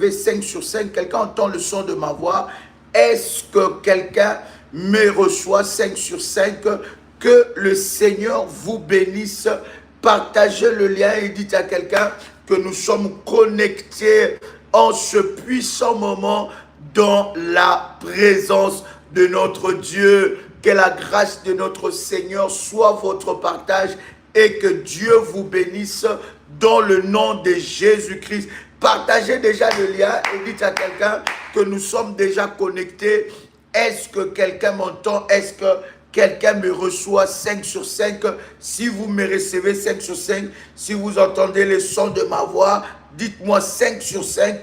recevez 5 sur 5? Quelqu'un entend le son de ma voix? Est-ce que quelqu'un me reçoit 5 sur 5? Que le Seigneur vous bénisse. Partagez le lien et dites à quelqu'un que nous sommes connectés en ce puissant moment dans la présence de notre Dieu. Que la grâce de notre Seigneur soit votre partage et que Dieu vous bénisse dans le nom de Jésus-Christ. Partagez déjà le lien et dites à quelqu'un que nous sommes déjà connectés. Est-ce que quelqu'un m'entend? Est-ce que quelqu'un me reçoit 5 sur 5? Si vous me recevez 5 sur 5, si vous entendez le son de ma voix, dites-moi 5 sur 5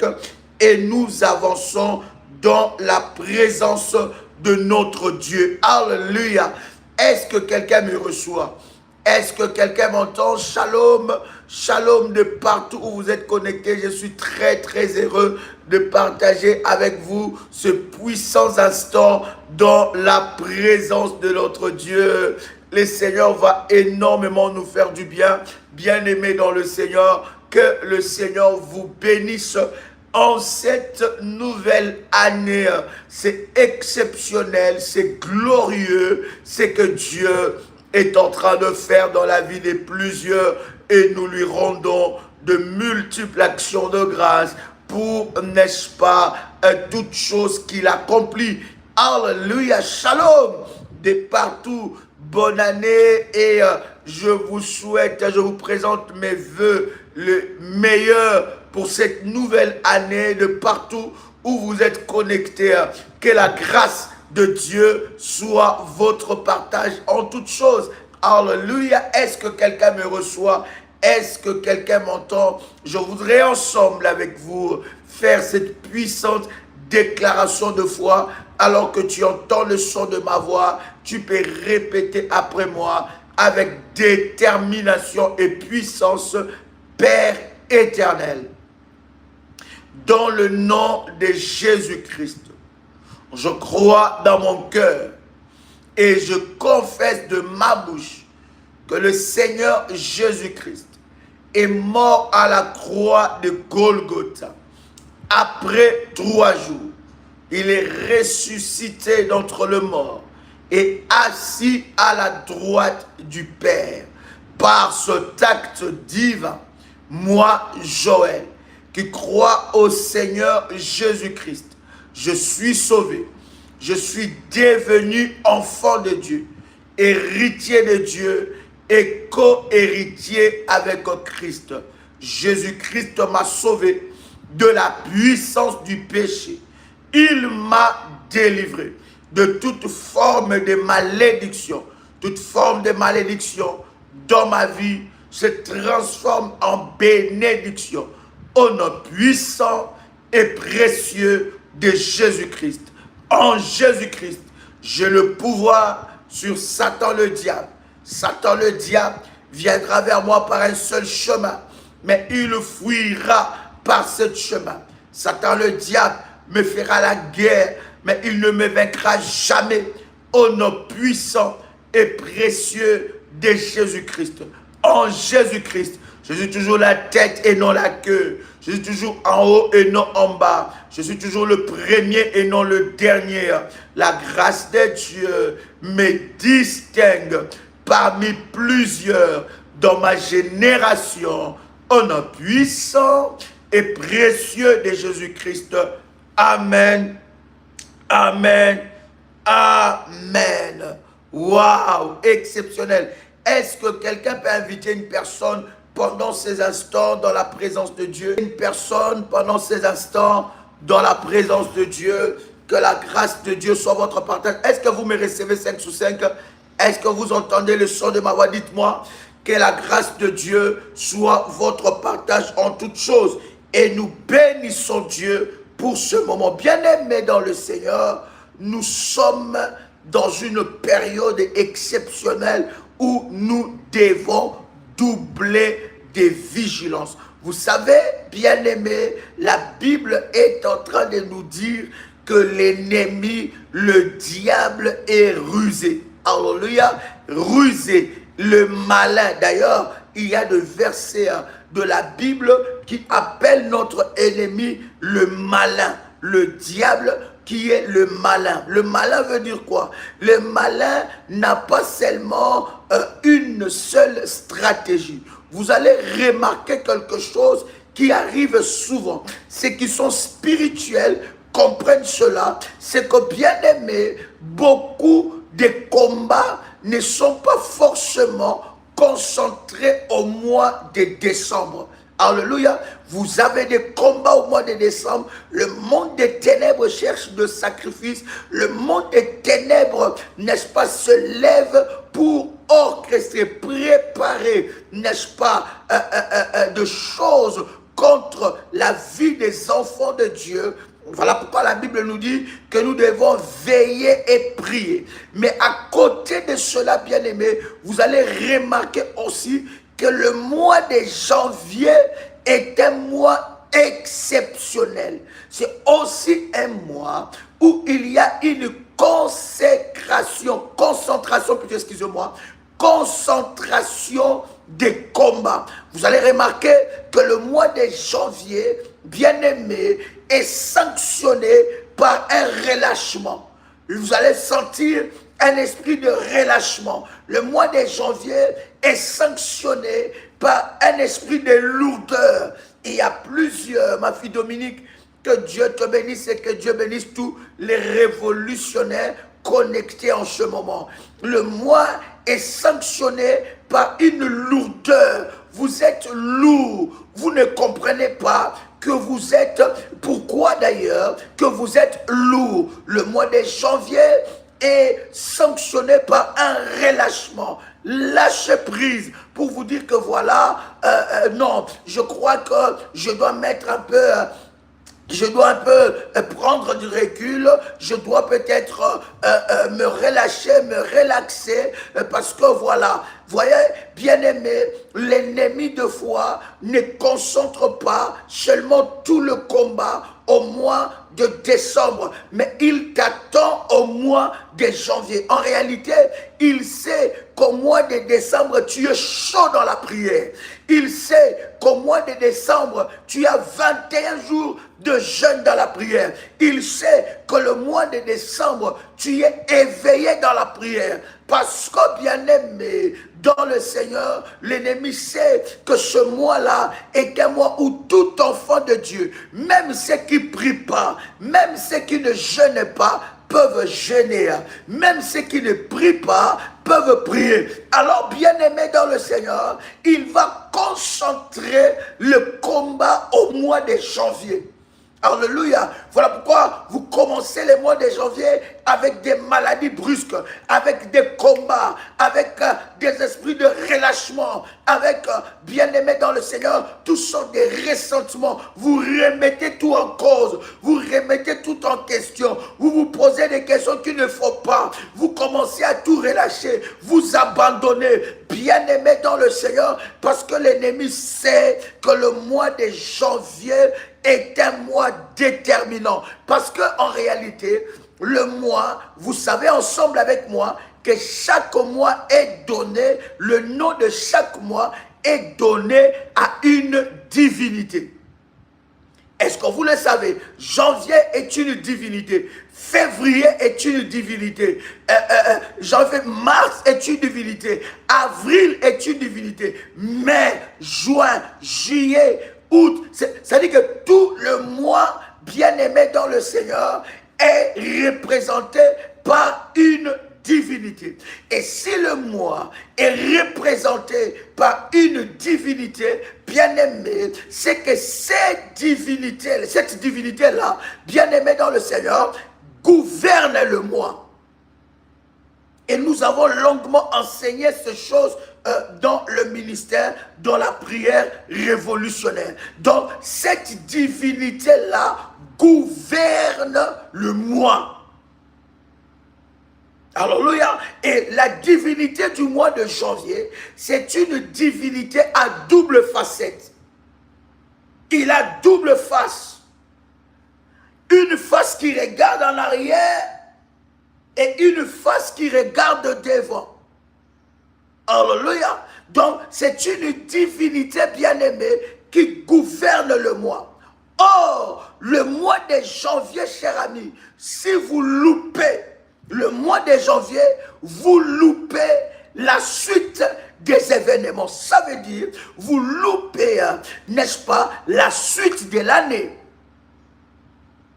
et nous avançons dans la présence de notre Dieu. Alléluia. Est-ce que quelqu'un me reçoit? Est-ce que quelqu'un m'entend? Shalom, shalom de partout où vous êtes connectés. Je suis très heureux de partager avec vous ce puissant instant dans la présence de notre Dieu. Le Seigneur va énormément nous faire du bien. Bien-aimés dans le Seigneur, que le Seigneur vous bénisse en cette nouvelle année. C'est exceptionnel, c'est glorieux, c'est que Dieu est en train de faire dans la vie de plusieurs et nous lui rendons de multiples actions de grâce pour, n'est-ce pas, toutes choses qu'il accomplit. Alléluia, shalom de partout. Bonne année et je vous souhaite, je vous présente mes vœux le meilleur pour cette nouvelle année de partout où vous êtes connectés. Que la grâce de Dieu soit votre partage en toutes choses. Alléluia. Est-ce que quelqu'un me reçoit? Est-ce que quelqu'un m'entend? Je voudrais ensemble avec vous faire cette puissante déclaration de foi. Alors que tu entends le son de ma voix, tu peux répéter après moi avec détermination et puissance. Père éternel, dans le nom de Jésus-Christ, je crois dans mon cœur et je confesse de ma bouche que le Seigneur Jésus-Christ est mort à la croix de Golgotha. Après 3 jours, il est ressuscité d'entre les morts et assis à la droite du Père. Par cet acte divin, moi, Joël, qui crois au Seigneur Jésus-Christ, je suis sauvé. Je suis devenu enfant de Dieu, héritier de Dieu et co-héritier avec Christ. Jésus-Christ m'a sauvé de la puissance du péché. Il m'a délivré de toute forme de malédiction. Toute forme de malédiction dans ma vie se transforme en bénédiction. Au nom puissant et précieux de Jésus-Christ. En Jésus-Christ, j'ai le pouvoir sur Satan le diable. Satan le diable viendra vers moi par un seul chemin, mais il fuira par ce chemin. Satan le diable me fera la guerre, mais il ne me vaincra jamais. Au nom puissant et précieux de Jésus-Christ. En Jésus-Christ, je suis toujours la tête et non la queue. Je suis toujours en haut et non en bas. Je suis toujours le premier et non le dernier. La grâce de Dieu me distingue parmi plusieurs dans ma génération. Au nom puissant et précieux de Jésus-Christ. Amen. Amen. Amen. Waouh, exceptionnel. Est-ce que quelqu'un peut inviter une personne pendant ces instants dans la présence de Dieu? Une personne pendant ces instants dans la présence de Dieu. Que la grâce de Dieu soit votre partage. Est-ce que vous me recevez 5 sur 5? Est-ce que vous entendez le son de ma voix? Dites-moi. Que la grâce de Dieu soit votre partage en toutes choses. Et nous bénissons Dieu pour ce moment. Bien-aimés dans le Seigneur, nous sommes dans une période exceptionnelle où nous devons doubler de vigilance. Vous savez, bien-aimés, la Bible est en train de nous dire que l'ennemi, le diable, est rusé. Alléluia, rusé. Le malin, d'ailleurs, il y a des versets de la Bible qui appelle notre ennemi le malin, le diable qui est le malin. Le malin veut dire quoi? Le malin n'a pas seulement une seule stratégie. Vous allez remarquer quelque chose qui arrive souvent. Ceux qui sont spirituels comprennent cela. C'est que, bien aimé, beaucoup de combats ne sont pas forcément concentrés au mois de décembre. Alléluia. Vous avez des combats au mois de décembre. Le monde des ténèbres cherche de sacrifices. Le monde des ténèbres, n'est-ce pas, se lève pour orchestrer, préparer, n'est-ce pas, de choses contre la vie des enfants de Dieu. Voilà pourquoi la Bible nous dit que nous devons veiller et prier. Mais à côté de cela, bien aimé, vous allez remarquer aussi que le mois de janvier est un mois exceptionnel. C'est aussi un mois où il y a une concentration, excusez-moi, concentration des combats. Vous allez remarquer que le mois de janvier, bien aimé, est sanctionné par un relâchement. Vous allez sentir un esprit de relâchement. Le mois de janvier est sanctionné par un esprit de lourdeur. Il y a plusieurs, ma fille Dominique, que Dieu te bénisse et que Dieu bénisse tous les révolutionnaires connectés en ce moment. Le mois est sanctionné par une lourdeur. Vous êtes lourd. Vous ne comprenez pas que vous êtes, pourquoi d'ailleurs, que vous êtes lourd. Le mois de janvier est sanctionné par un relâchement. Lâchez prise pour vous dire que voilà, non, je crois que je dois mettre un peu... je dois un peu prendre du recul, je dois peut-être me relâcher, me relaxer, parce que voilà, voyez, bien aimé, l'ennemi de foi ne concentre pas seulement tout le combat au mois de décembre, mais il t'attend au mois de janvier. En réalité, il sait qu'au mois de décembre, tu es chaud dans la prière. Il sait qu'au mois de décembre, tu as 21 jours de jeûne dans la prière. Il sait que le mois de décembre, tu es éveillé dans la prière. Parce que, bien aimé, dans le Seigneur, l'ennemi sait que ce mois-là est un mois où tout enfant de Dieu, même ceux qui ne prient pas, même ceux qui ne jeûnent pas, peuvent jeûner. Même ceux qui ne prient pas peuvent prier. Alors, bien-aimé dans le Seigneur, il va concentrer le combat au mois de janvier. Alléluia. Voilà pourquoi vous commencez le mois de janvier avec des maladies brusques, avec des combats, avec des esprits de relâchement, avec, bien-aimés dans le Seigneur, tous sont des ressentiments. Vous remettez tout en cause, vous remettez tout en question, vous vous posez des questions qu'il ne faut pas, vous commencez à tout relâcher, vous abandonnez, bien-aimés dans le Seigneur, parce que l'ennemi sait que le mois de janvier est un mois déterminant. Parce que en réalité, le mois, vous savez ensemble avec moi, que chaque mois est donné, le nom de chaque mois est donné à une divinité. Est-ce que vous le savez? Janvier est une divinité. Février est une divinité. Janvier, mars est une divinité. Avril est une divinité. Mai, juin, juillet, août. C'est-à-dire que tout le mois, bien-aimé dans le Seigneur, est représenté par une divinité. Et si le mois est représenté par une divinité, bien-aimé, c'est que cette divinité-là, bien-aimé dans le Seigneur, gouverne le mois. Et nous avons longuement enseigné ces choses dans le ministère, dans la prière révolutionnaire. Donc, cette divinité-là gouverne le mois. Alléluia. Et la divinité du mois de janvier, c'est une divinité à double facette. Il a double face. Une face qui regarde en arrière et une face qui regarde devant. Alléluia. Donc, c'est une divinité bien-aimée qui gouverne le mois. Or, le mois de janvier, cher ami, si vous loupez le mois de janvier, vous loupez la suite des événements. Ça veut dire, vous loupez, n'est-ce pas, la suite de l'année.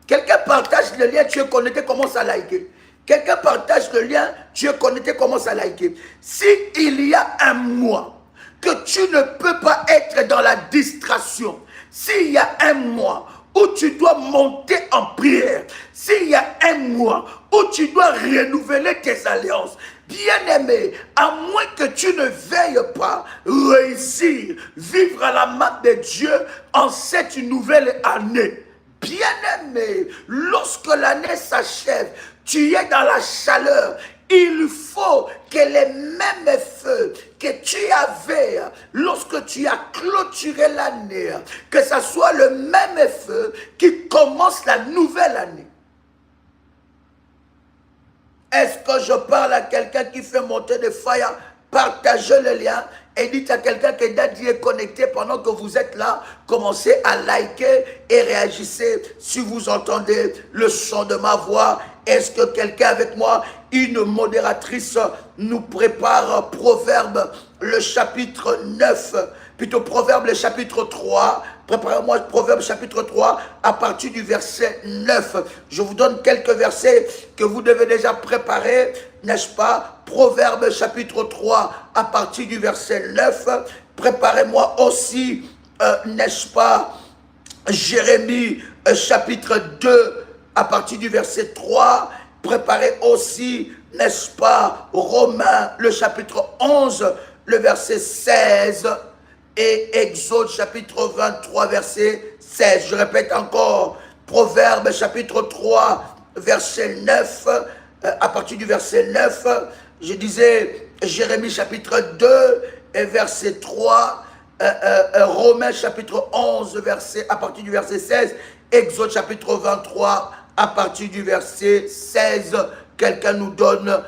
Quelqu'un partage le lien, tu es connecté, commence à liker. Quelqu'un partage le lien, tu es connecté, commence à liker. S'il y a un mois que tu ne peux pas être dans la distraction, s'il y a un mois où tu dois monter en prière, s'il y a un mois où tu dois renouveler tes alliances, bien-aimé, à moins que tu ne veilles pas réussir, vivre à la main de Dieu en cette nouvelle année, bien-aimé, lorsque l'année s'achève, tu es dans la chaleur. Il faut que les mêmes feux que tu avais lorsque tu as clôturé l'année, que ce soit le même feu qui commence la nouvelle année. Est-ce que je parle à quelqu'un qui fait monter des fire? Partagez le lien et dites à quelqu'un que Daddy est connecté pendant que vous êtes là. Commencez à liker et réagissez si vous entendez le son de ma voix. Est-ce que quelqu'un avec moi, une modératrice, nous prépare Proverbe le chapitre 9, plutôt Proverbe le chapitre 3. Préparez-moi Proverbe chapitre 3 à partir du verset 9. Je vous donne quelques versets que vous devez déjà préparer, n'est-ce pas? Proverbe chapitre 3 à partir du verset 9. Préparez-moi aussi, n'est-ce pas, Jérémie chapitre 2 à partir du verset 3. Préparez aussi, n'est-ce pas, Romains le chapitre 11, le verset 16. Et Exode chapitre 23 verset 16. Je répète encore, Proverbe chapitre 3 verset 9, à partir du verset 9, je disais Jérémie chapitre 2 et verset 3, Romains chapitre 11 verset, à partir du verset 16, Exode chapitre 23 à partir du verset 16. Quelqu'un nous donne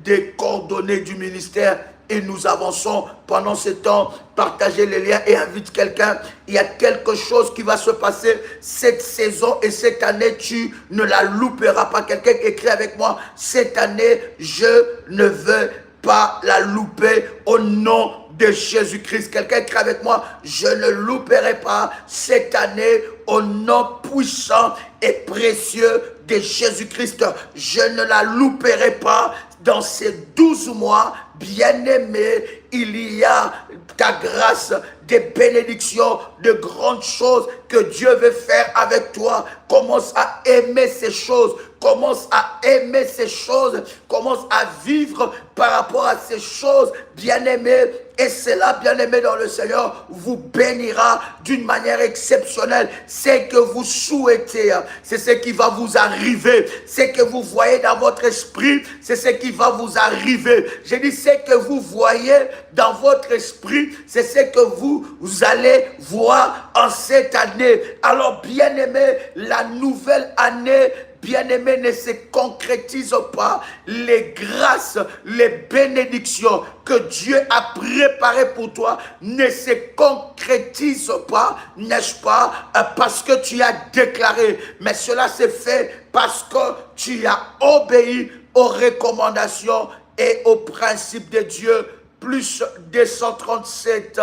des coordonnées du ministère et nous avançons pendant ce temps. Partagez les liens et invite quelqu'un. Il y a quelque chose qui va se passer cette saison et cette année, tu ne la louperas pas. Quelqu'un écrit avec moi, cette année, je ne veux pas la louper au nom de Jésus-Christ. Quelqu'un écrit avec moi, je ne louperai pas cette année au nom puissant et précieux de Jésus-Christ. Je ne la louperai pas dans ces 12 mois. Bien-aimé, il y a ta grâce, des bénédictions, de grandes choses que Dieu veut faire avec toi. Commence à aimer ces choses. Commence à aimer ces choses. Commence à vivre par rapport à ces choses, bien-aimé. Et cela, bien-aimé dans le Seigneur, vous bénira d'une manière exceptionnelle. C'est que vous souhaitez, c'est ce qui va vous arriver. C'est que vous voyez dans votre esprit, c'est ce qui va vous arriver. Je dis, c'est que vous voyez dans votre esprit, c'est ce que vous allez voir en cette année. Alors, bien-aimé, la nouvelle année, bien-aimé, ne se concrétise pas. Les grâces, les bénédictions que Dieu a préparées pour toi ne se concrétisent pas, n'est-ce pas, parce que tu as déclaré, mais cela s'est fait parce que tu as obéi aux recommandations et aux principes de Dieu. Plus 237,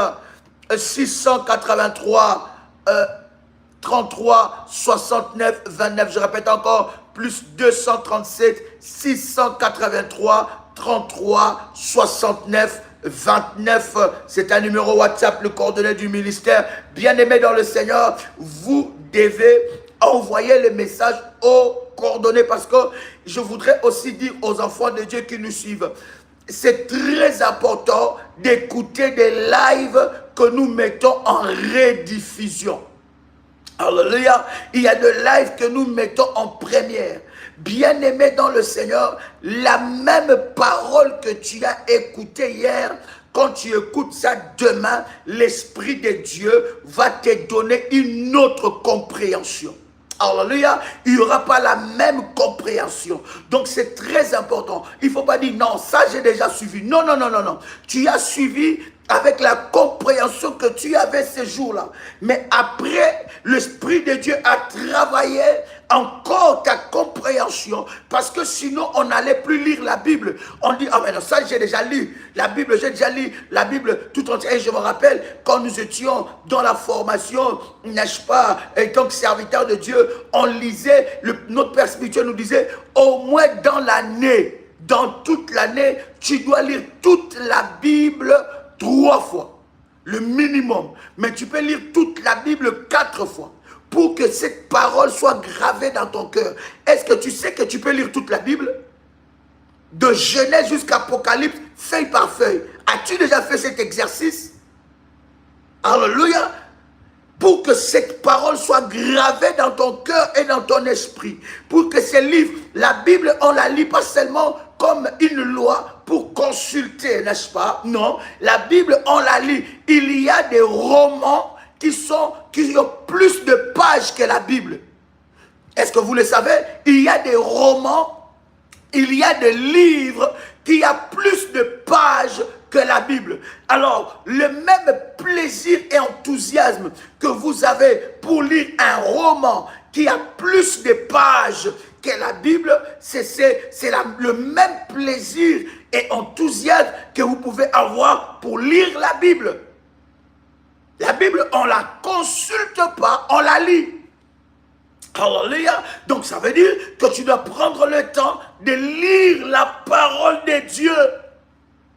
683, 33, 69, 29, je répète encore, plus 237, 683, 33, 69, 29, c'est un numéro WhatsApp, le coordonné du ministère. Bien-aimé dans le Seigneur, vous devez envoyer le message aux coordonnées parce que je voudrais aussi dire aux enfants de Dieu qui nous suivent, c'est très important d'écouter des lives que nous mettons en rediffusion. Alléluia, il y a des lives que nous mettons en première. Bien-aimé dans le Seigneur, la même parole que tu as écoutée hier, quand tu écoutes ça demain, l'Esprit de Dieu va te donner une autre compréhension. Alléluia, il n'y aura pas la même compréhension. Donc c'est très important. Il ne faut pas dire non, ça j'ai déjà suivi. Non, non, non, non, non. Tu as suivi avec la compréhension que tu avais ces jours-là. Mais après, l'Esprit de Dieu a travaillé encore ta compréhension, parce que sinon on n'allait plus lire la Bible. On dit, ah mais non, ça j'ai déjà lu, la Bible, j'ai déjà lu la Bible tout entière. Et je me rappelle, quand nous étions dans la formation, n'est-ce pas, et donc serviteur de Dieu, on lisait, notre père spirituel nous disait, au moins dans l'année, dans toute l'année, tu dois lire toute la Bible 3 fois, le minimum. Mais tu peux lire toute la Bible 4 fois pour que cette parole soit gravée dans ton cœur. Est-ce que tu sais que tu peux lire toute la Bible? De Genèse jusqu'à Apocalypse, feuille par feuille. As-tu déjà fait cet exercice? Alléluia. Pour que cette parole soit gravée dans ton cœur et dans ton esprit. Pour que ces livres, la Bible, on la lit pas seulement comme une loi pour consulter, n'est-ce pas? Non, la Bible, on la lit. Il y a des romans qui ont plus de pages que la Bible. Est-ce que vous le savez? Il y a des romans, il y a des livres qui ont plus de pages que la Bible. Alors, le même plaisir et enthousiasme que vous avez pour lire un roman qui a plus de pages que la Bible, c'est le même plaisir et enthousiasme que vous pouvez avoir pour lire la Bible. La Bible, on ne la consulte pas, on la lit. Alléluia. Donc ça veut dire que tu dois prendre le temps de lire la parole de Dieu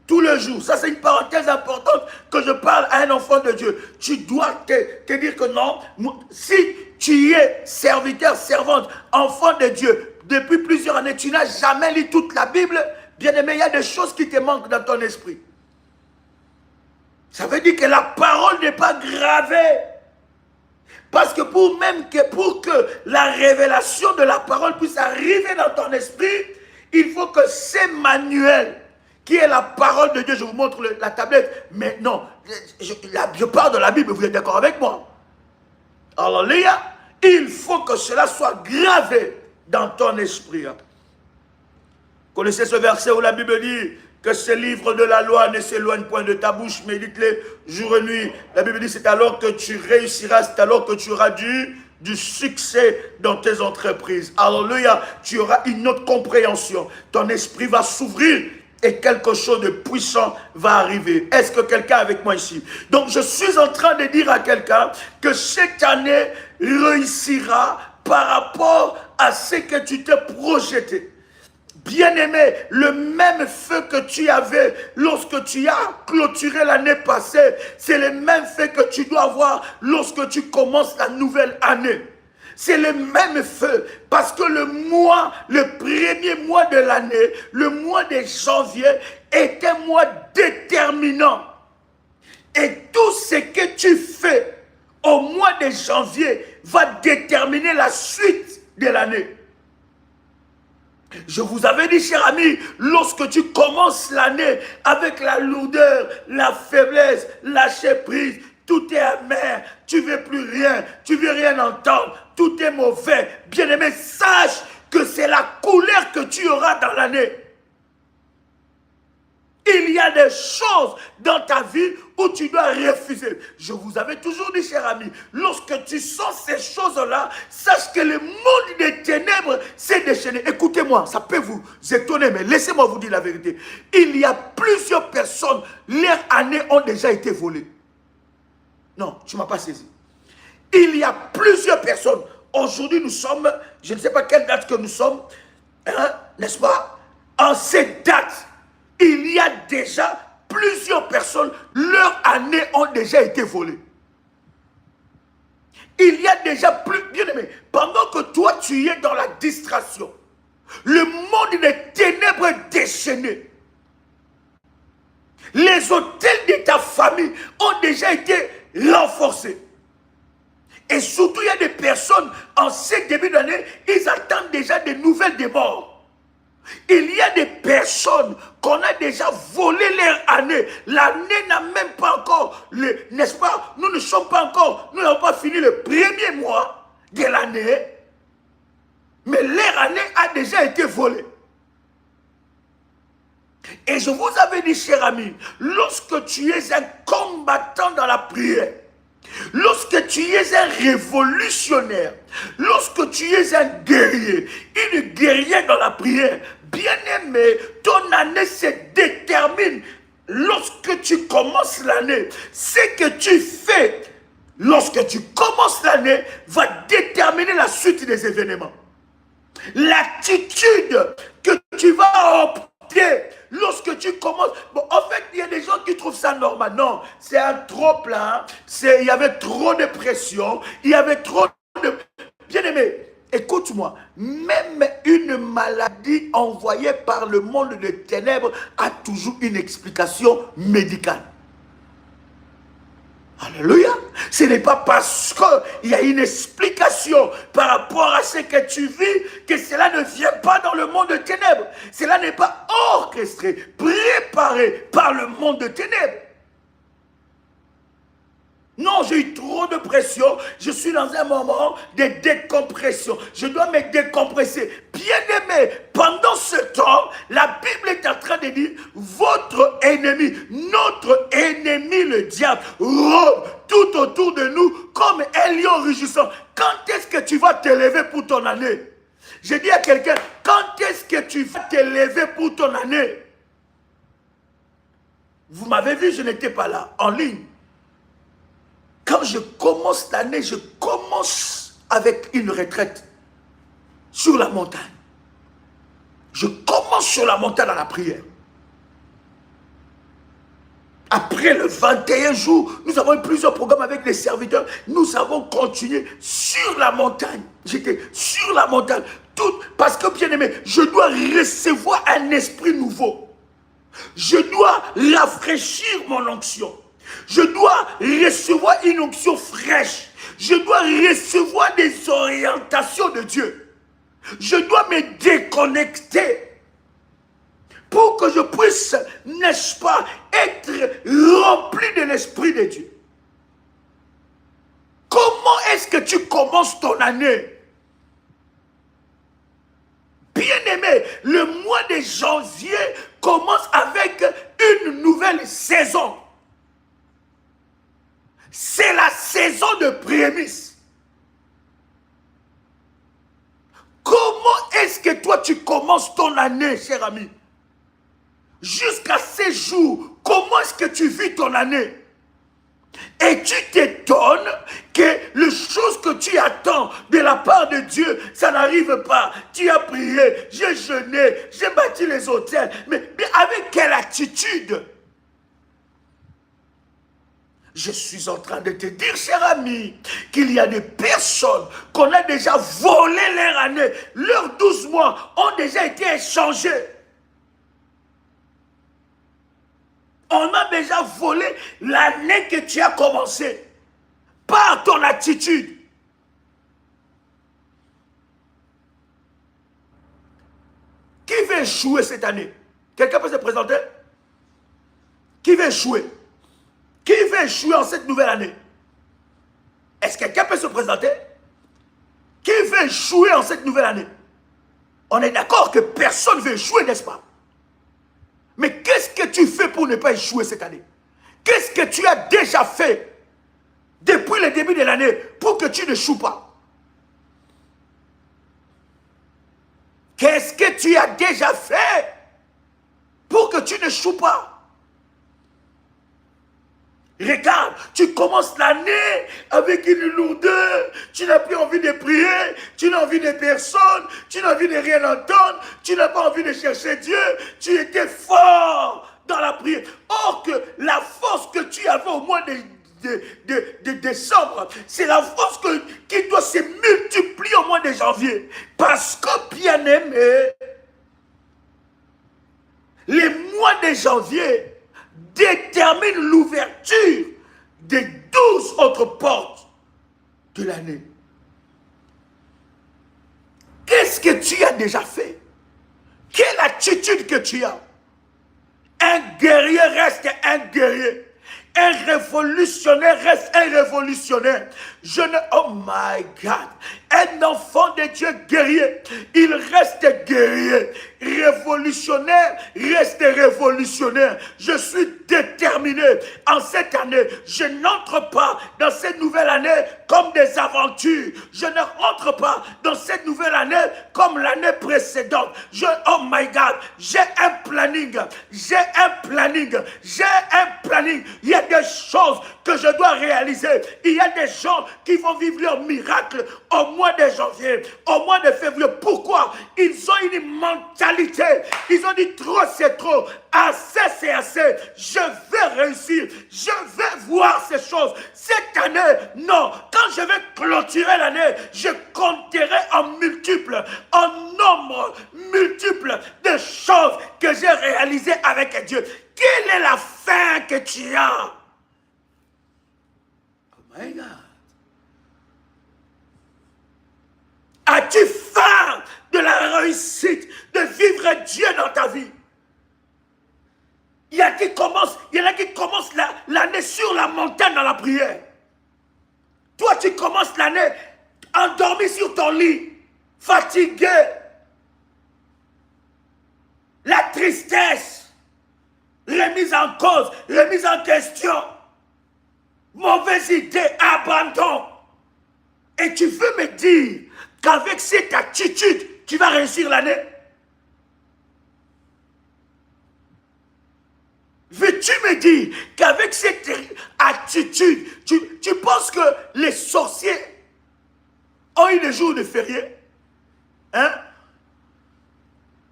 tous les jours. Ça, c'est une parenthèse importante que je parle à un enfant de Dieu. Tu dois te dire que non, si tu es serviteur, servante, enfant de Dieu, depuis plusieurs années, tu n'as jamais lu toute la Bible, bien aimé, il y a des choses qui te manquent dans ton esprit. Ça veut dire que la parole n'est pas gravée. Parce que pour que la révélation de la parole puisse arriver dans ton esprit, il faut que ces manuels, qui est la parole de Dieu, je vous montre la tablette, mais non, je parle de la Bible, vous êtes d'accord avec moi? Alléluia. Il faut que cela soit gravé dans ton esprit. Connaissez ce verset où la Bible dit que ce livre de la loi ne s'éloigne point de ta bouche, médite-les jour et nuit. La Bible dit c'est alors que tu réussiras, c'est alors que tu auras du succès dans tes entreprises. Alléluia, tu auras une autre compréhension. Ton esprit va s'ouvrir et quelque chose de puissant va arriver. Est-ce que quelqu'un est avec moi ici? Donc je suis en train de dire à quelqu'un que cette année réussira par rapport à ce que tu t'es projeté. Bien-aimé, le même feu que tu avais lorsque tu as clôturé l'année passée, c'est le même feu que tu dois avoir lorsque tu commences la nouvelle année. C'est le même feu, parce que le premier mois de l'année, le mois de janvier, est un mois déterminant. Et tout ce que tu fais au mois de janvier va déterminer la suite de l'année. Je vous avais dit, cher ami, lorsque tu commences l'année avec la lourdeur, la faiblesse, lâcher prise, tout est amer, tu ne veux plus rien, tu ne veux rien entendre, tout est mauvais. Bien-aimé, sache que c'est la couleur que tu auras dans l'année. Il y a des choses dans ta vie où tu dois refuser. Je vous avais toujours dit, cher ami, lorsque tu sens ces choses-là, sache que le monde des ténèbres s'est déchaîné. Écoutez-moi, ça peut vous étonner, mais laissez-moi vous dire la vérité. Il y a plusieurs personnes, leurs années ont déjà été volées. Non, tu ne m'as pas saisi. Il y a plusieurs personnes. Aujourd'hui, nous sommes, je ne sais pas quelle date que nous sommes, hein, n'est-ce pas? En cette date, il y a déjà plusieurs personnes, leurs années ont déjà été volées. Il y a déjà plus, bien aimé, pendant que toi tu es dans la distraction, le monde des ténèbres est déchaîné. Les hôtels de ta famille ont déjà été renforcés. Et surtout, il y a des personnes, en ce début d'année, ils attendent déjà des nouvelles des morts. Il y a des personnes qu'on a déjà volé leur année. L'année n'a même pas encore, n'est-ce pas? Nous ne sommes pas encore, nous n'avons pas fini le premier mois de l'année. Mais leur année a déjà été volée. Et je vous avais dit, cher ami, lorsque tu es un combattant dans la prière, lorsque tu es un révolutionnaire, lorsque tu es un guerrier, une guerrière dans la prière, bien-aimé, ton année se détermine lorsque tu commences l'année. Ce que tu fais lorsque tu commences l'année va déterminer la suite des événements. L'attitude que tu vas opter lorsque tu commences. Bon, en fait, il y a des gens qui trouvent ça normal. Non, c'est un trop plein. Il y avait trop de pression. Il y avait trop de. Bien aimé, écoute-moi. Même une maladie envoyée par le monde des ténèbres a toujours une explication médicale. Alléluia. Ce n'est pas parce qu'il y a une explication par rapport à ce que tu vis que cela ne vient pas dans le monde de ténèbres. Cela n'est pas orchestré, préparé par le monde de ténèbres. Non, j'ai eu trop de pression. Je suis dans un moment de décompression. Je dois me décompresser. Bien-aimé, pendant ce temps, la Bible est en train de dire, votre ennemi, notre ennemi, le diable, rôde tout autour de nous comme un lion rugissant. Quand est-ce que tu vas te lever pour ton année? Je dis à quelqu'un, quand est-ce que tu vas te lever pour ton année? Vous m'avez vu, je n'étais pas là, en ligne. Quand je commence l'année, je commence avec une retraite sur la montagne. Je commence sur la montagne dans la prière. Après le 21 jours, nous avons eu plusieurs programmes avec les serviteurs. Nous avons continué sur la montagne. J'étais sur la montagne. Parce que, bien aimé, je dois recevoir un esprit nouveau. Je dois rafraîchir mon onction. Je dois recevoir une onction fraîche. Je dois recevoir des orientations de Dieu. Je dois me déconnecter pour que je puisse, n'est-ce pas, être rempli de l'Esprit de Dieu. Comment est-ce que tu commences ton année? Bien-aimé, le mois de janvier commence avec une nouvelle saison. C'est la saison de prémices. Comment est-ce que toi tu commences ton année, cher ami? Jusqu'à ces jours, comment est-ce que tu vis ton année? Et tu t'étonnes que les choses que tu attends de la part de Dieu, ça n'arrive pas. Tu as prié, j'ai jeûné, j'ai bâti les autels. Mais avec quelle attitude? Je suis en train de te dire, cher ami, qu'il y a des personnes qu'on a déjà volé leur année. Leurs 12 mois ont déjà été échangés. On a déjà volé l'année que tu as commencé par ton attitude. Qui veut échouer cette année? Quelqu'un peut se présenter? Qui veut échouer? Qui veut échouer en cette nouvelle année? Est-ce que quelqu'un peut se présenter? Qui veut échouer en cette nouvelle année? On est d'accord que personne ne veut échouer, n'est-ce pas? Mais qu'est-ce que tu fais pour ne pas échouer cette année? Qu'est-ce que tu as déjà fait depuis le début de l'année pour que tu n'échoues pas? Qu'est-ce que tu as déjà fait pour que tu n'échoues pas? Regarde, tu commences l'année avec une lourdeur, tu n'as plus envie de prier, tu n'as envie de personne, tu n'as envie de rien entendre, tu n'as pas envie de chercher Dieu, tu étais fort dans la prière. Or que la force que tu avais au mois de décembre, c'est la force qui doit se multiplier au mois de janvier. Parce que, bien aimé, les mois de janvier détermine l'ouverture des 12 autres portes de l'année. Qu'est-ce que tu as déjà fait? Quelle attitude que tu as? Un guerrier reste un guerrier. Un révolutionnaire reste un révolutionnaire. Oh my God. Un enfant de Dieu guerrier, il reste guerrier. Révolutionnaire reste révolutionnaire. Je suis déterminé. En cette année, je n'entre pas dans cette nouvelle année comme des aventures. Je ne rentre pas dans cette nouvelle année comme l'année précédente. Oh my God, j'ai un planning. J'ai un planning. J'ai un planning. Il y a des choses que je dois réaliser. Il y a des gens qui vont vivre leur miracle au mois de janvier, au mois de février. Pourquoi? Ils ont une mentalité. Ils ont dit trop c'est trop. Assez c'est assez. Je vais réussir. Je vais voir ces choses. Cette année, non. Quand je vais clôturer l'année, je compterai en multiples, en nombre multiple de choses que j'ai réalisées avec Dieu. Quelle est la fin que tu as? Oh my God. As-tu faim de la réussite, de vivre Dieu dans ta vie? Il y en a qui commencent l'année sur la montagne dans la prière. Toi, tu commences l'année endormi sur ton lit, fatigué. La tristesse, remise en cause, remise en question, mauvaise idée, abandon. Et tu veux me dire qu'avec cette attitude, tu vas réussir l'année? Veux-tu me dire qu'avec cette attitude, tu penses que les sorciers ont eu des jours de férié? Hein?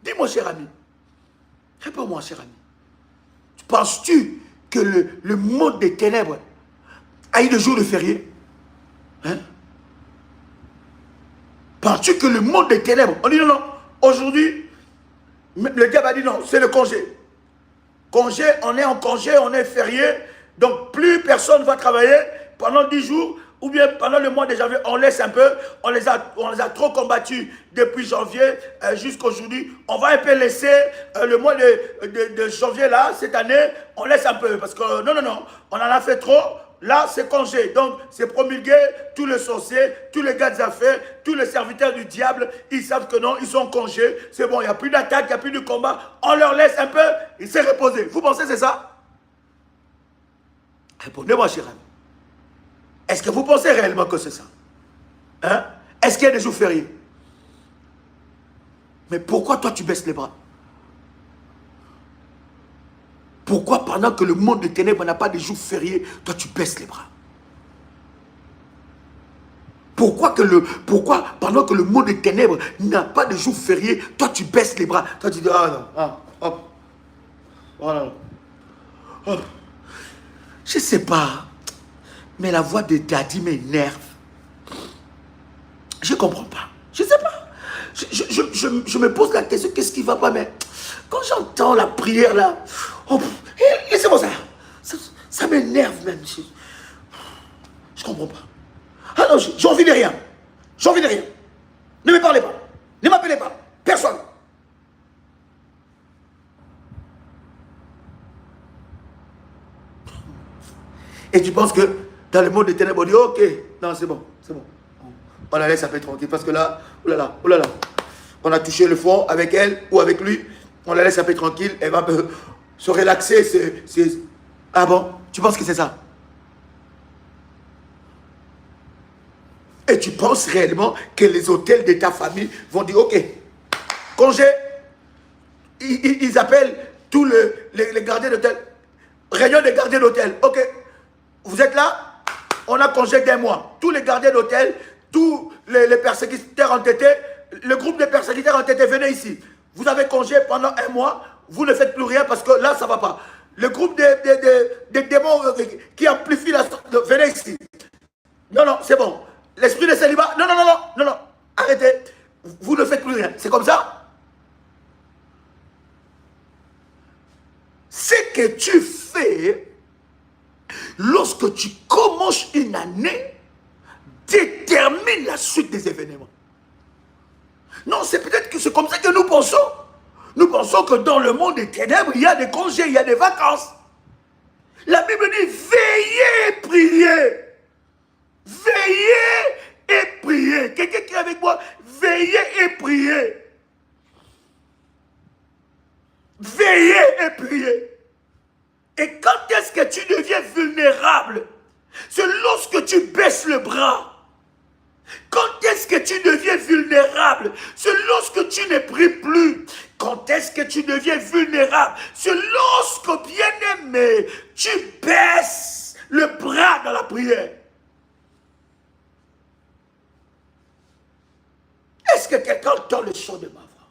Dis-moi, cher ami. Réponds-moi, cher ami. Penses-tu que le monde des ténèbres a eu des jours de férié? Hein? Penses-tu que le monde des ténèbres, on dit non, non, aujourd'hui, le diable a dit non, c'est le congé. Congé, on est en congé, on est férié, donc plus personne va travailler pendant 10 jours, ou bien pendant le mois de janvier, on laisse un peu, on les a trop combattus depuis janvier jusqu'à aujourd'hui. On va un peu laisser le mois de janvier là, cette année, on laisse un peu, parce que non, non, non, on en a fait trop. Là, c'est congé. Donc, c'est promulgué. Tous les sorciers, tous les gars d'affaires, tous les serviteurs du diable, ils savent que non, ils sont en congé. C'est bon, il n'y a plus d'attaque, il n'y a plus de combat. On leur laisse un peu, ils se reposer. Vous pensez que c'est ça? Répondez-moi, cher ami. Est-ce que vous pensez réellement que c'est ça? Hein? Est-ce qu'il y a des jours fériés? Mais pourquoi toi, tu baisses les bras? Pourquoi pendant que le monde des ténèbres n'a pas de jours fériés, toi tu baisses les bras? Pourquoi pendant que le monde des ténèbres n'a pas de jours fériés, toi tu baisses les bras? Toi tu dis, ah non, ah, hop, voilà. Oh. Je sais pas, mais la voix de Daddy m'énerve. Je comprends pas, je sais pas. Je me pose la question, qu'est-ce qui va pas, mais quand j'entends la prière là, oh, laissez-moi ça. Ça m'énerve même. Je comprends pas. Ah non, j'ai envie de rien. J'ai envie de rien. Ne me parlez pas. Ne m'appelez pas. Personne. Et tu penses que dans le monde des ténèbres, on dit ok, non, c'est bon, c'est bon. On la laisse un peu tranquille parce que là, oh là là, on a touché le fond avec elle ou avec lui. On la laisse un peu tranquille, elle va se relaxer. Ah bon? Tu penses que c'est ça? Et tu penses réellement que les hôtels de ta famille vont dire ok, congé, ils appellent tous les gardiens d'hôtel, réunion des gardiens d'hôtel, ok, vous êtes là, on a congé d'un mois, tous les gardiens d'hôtel, tous les persécuteurs entêtés, le groupe de persécuteurs entêtés, venez ici. Vous avez congé pendant un mois, vous ne faites plus rien parce que là, ça ne va pas. Le groupe des démons qui amplifient la... Venez ici. Non, non, c'est bon. L'esprit de célibat, non, arrêtez. Vous ne faites plus rien. C'est comme ça? Ce que tu fais lorsque tu commences une année détermine la suite des événements. Non, c'est peut-être que c'est comme ça que nous pensons. Nous pensons que dans le monde des ténèbres, il y a des congés, il y a des vacances. La Bible dit, veillez et priez. Veillez et priez. Quelqu'un qui est avec moi, veillez et priez. Veillez et priez. Et quand est-ce que tu deviens vulnérable? C'est lorsque tu baisses le bras. Quand est-ce que tu deviens vulnérable? C'est lorsque tu ne pries plus. Quand est-ce que tu deviens vulnérable? C'est lorsque, bien-aimé, tu baisses le bras dans la prière. Est-ce que quelqu'un entend le son de ma voix?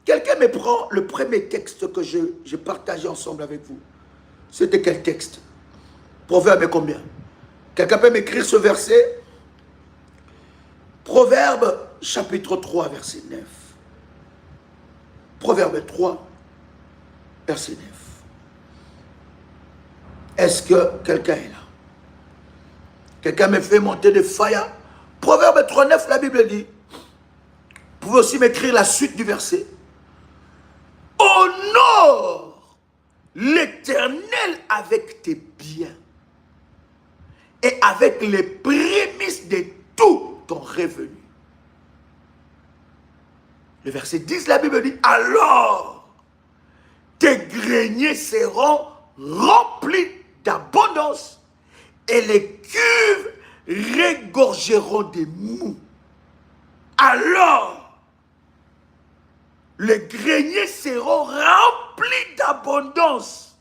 Quelqu'un me prend le premier texte que j'ai partagé ensemble avec vous. C'était quel texte? Proverbe combien? Quelqu'un peut m'écrire ce verset? Proverbe chapitre 3, verset 9. Proverbe 3, verset 9. Est-ce que quelqu'un est là? Quelqu'un me fait monter de fire? Proverbe 3, 9, la Bible dit. Vous pouvez aussi m'écrire la suite du verset. Honore l'Éternel avec tes biens et avec les prémices de tout ton revenu. Le verset 10, la Bible dit, alors tes greniers seront remplis d'abondance et les cuves regorgeront des mous. Alors les greniers seront remplis d'abondance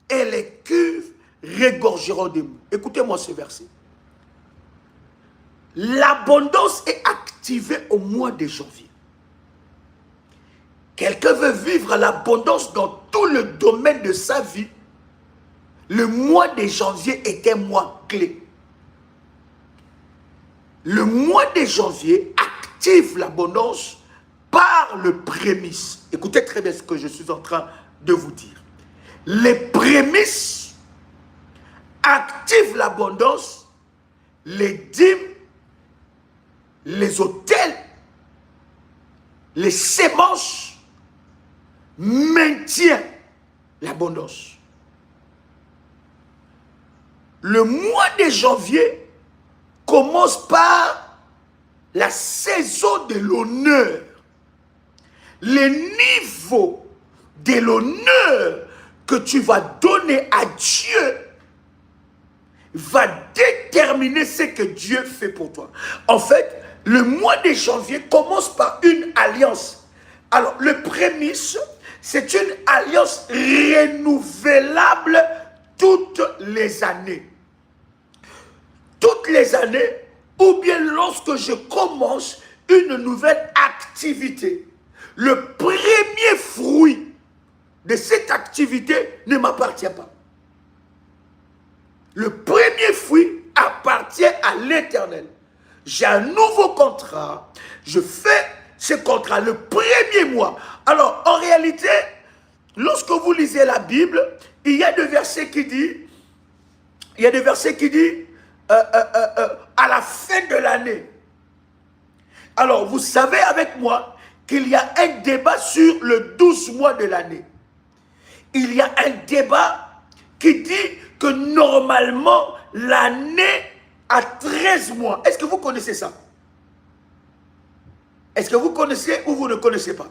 et les cuves regorgeront des mous. Écoutez-moi ce verset. L'abondance est activée au mois de janvier. Quelqu'un veut vivre l'abondance dans tout le domaine de sa vie. Le mois de janvier est un mois clé. Le mois de janvier active l'abondance par le prémisse. Écoutez très bien ce que je suis en train de vous dire. Les prémices activent l'abondance, les dîmes, les autels, les semences maintiennent l'abondance. Le mois de janvier commence par la saison de l'honneur. Le niveau de l'honneur que tu vas donner à Dieu va déterminer ce que Dieu fait pour toi. En fait, le mois de janvier commence par une alliance. Alors, le prémisse, c'est une alliance renouvelable toutes les années. Toutes les années, ou bien lorsque je commence une nouvelle activité, le premier fruit de cette activité ne m'appartient pas. Le premier fruit appartient à l'Éternel. J'ai un nouveau contrat. Je fais ce contrat le premier mois. Alors, en réalité, lorsque vous lisez la Bible, il y a des versets qui disent, à la fin de l'année. Alors, vous savez avec moi qu'il y a un débat sur le 12 mois de l'année. Il y a un débat qui dit que normalement, l'année a 13 mois. Est-ce que vous connaissez ça? Est-ce que vous connaissez ou vous ne connaissez pas?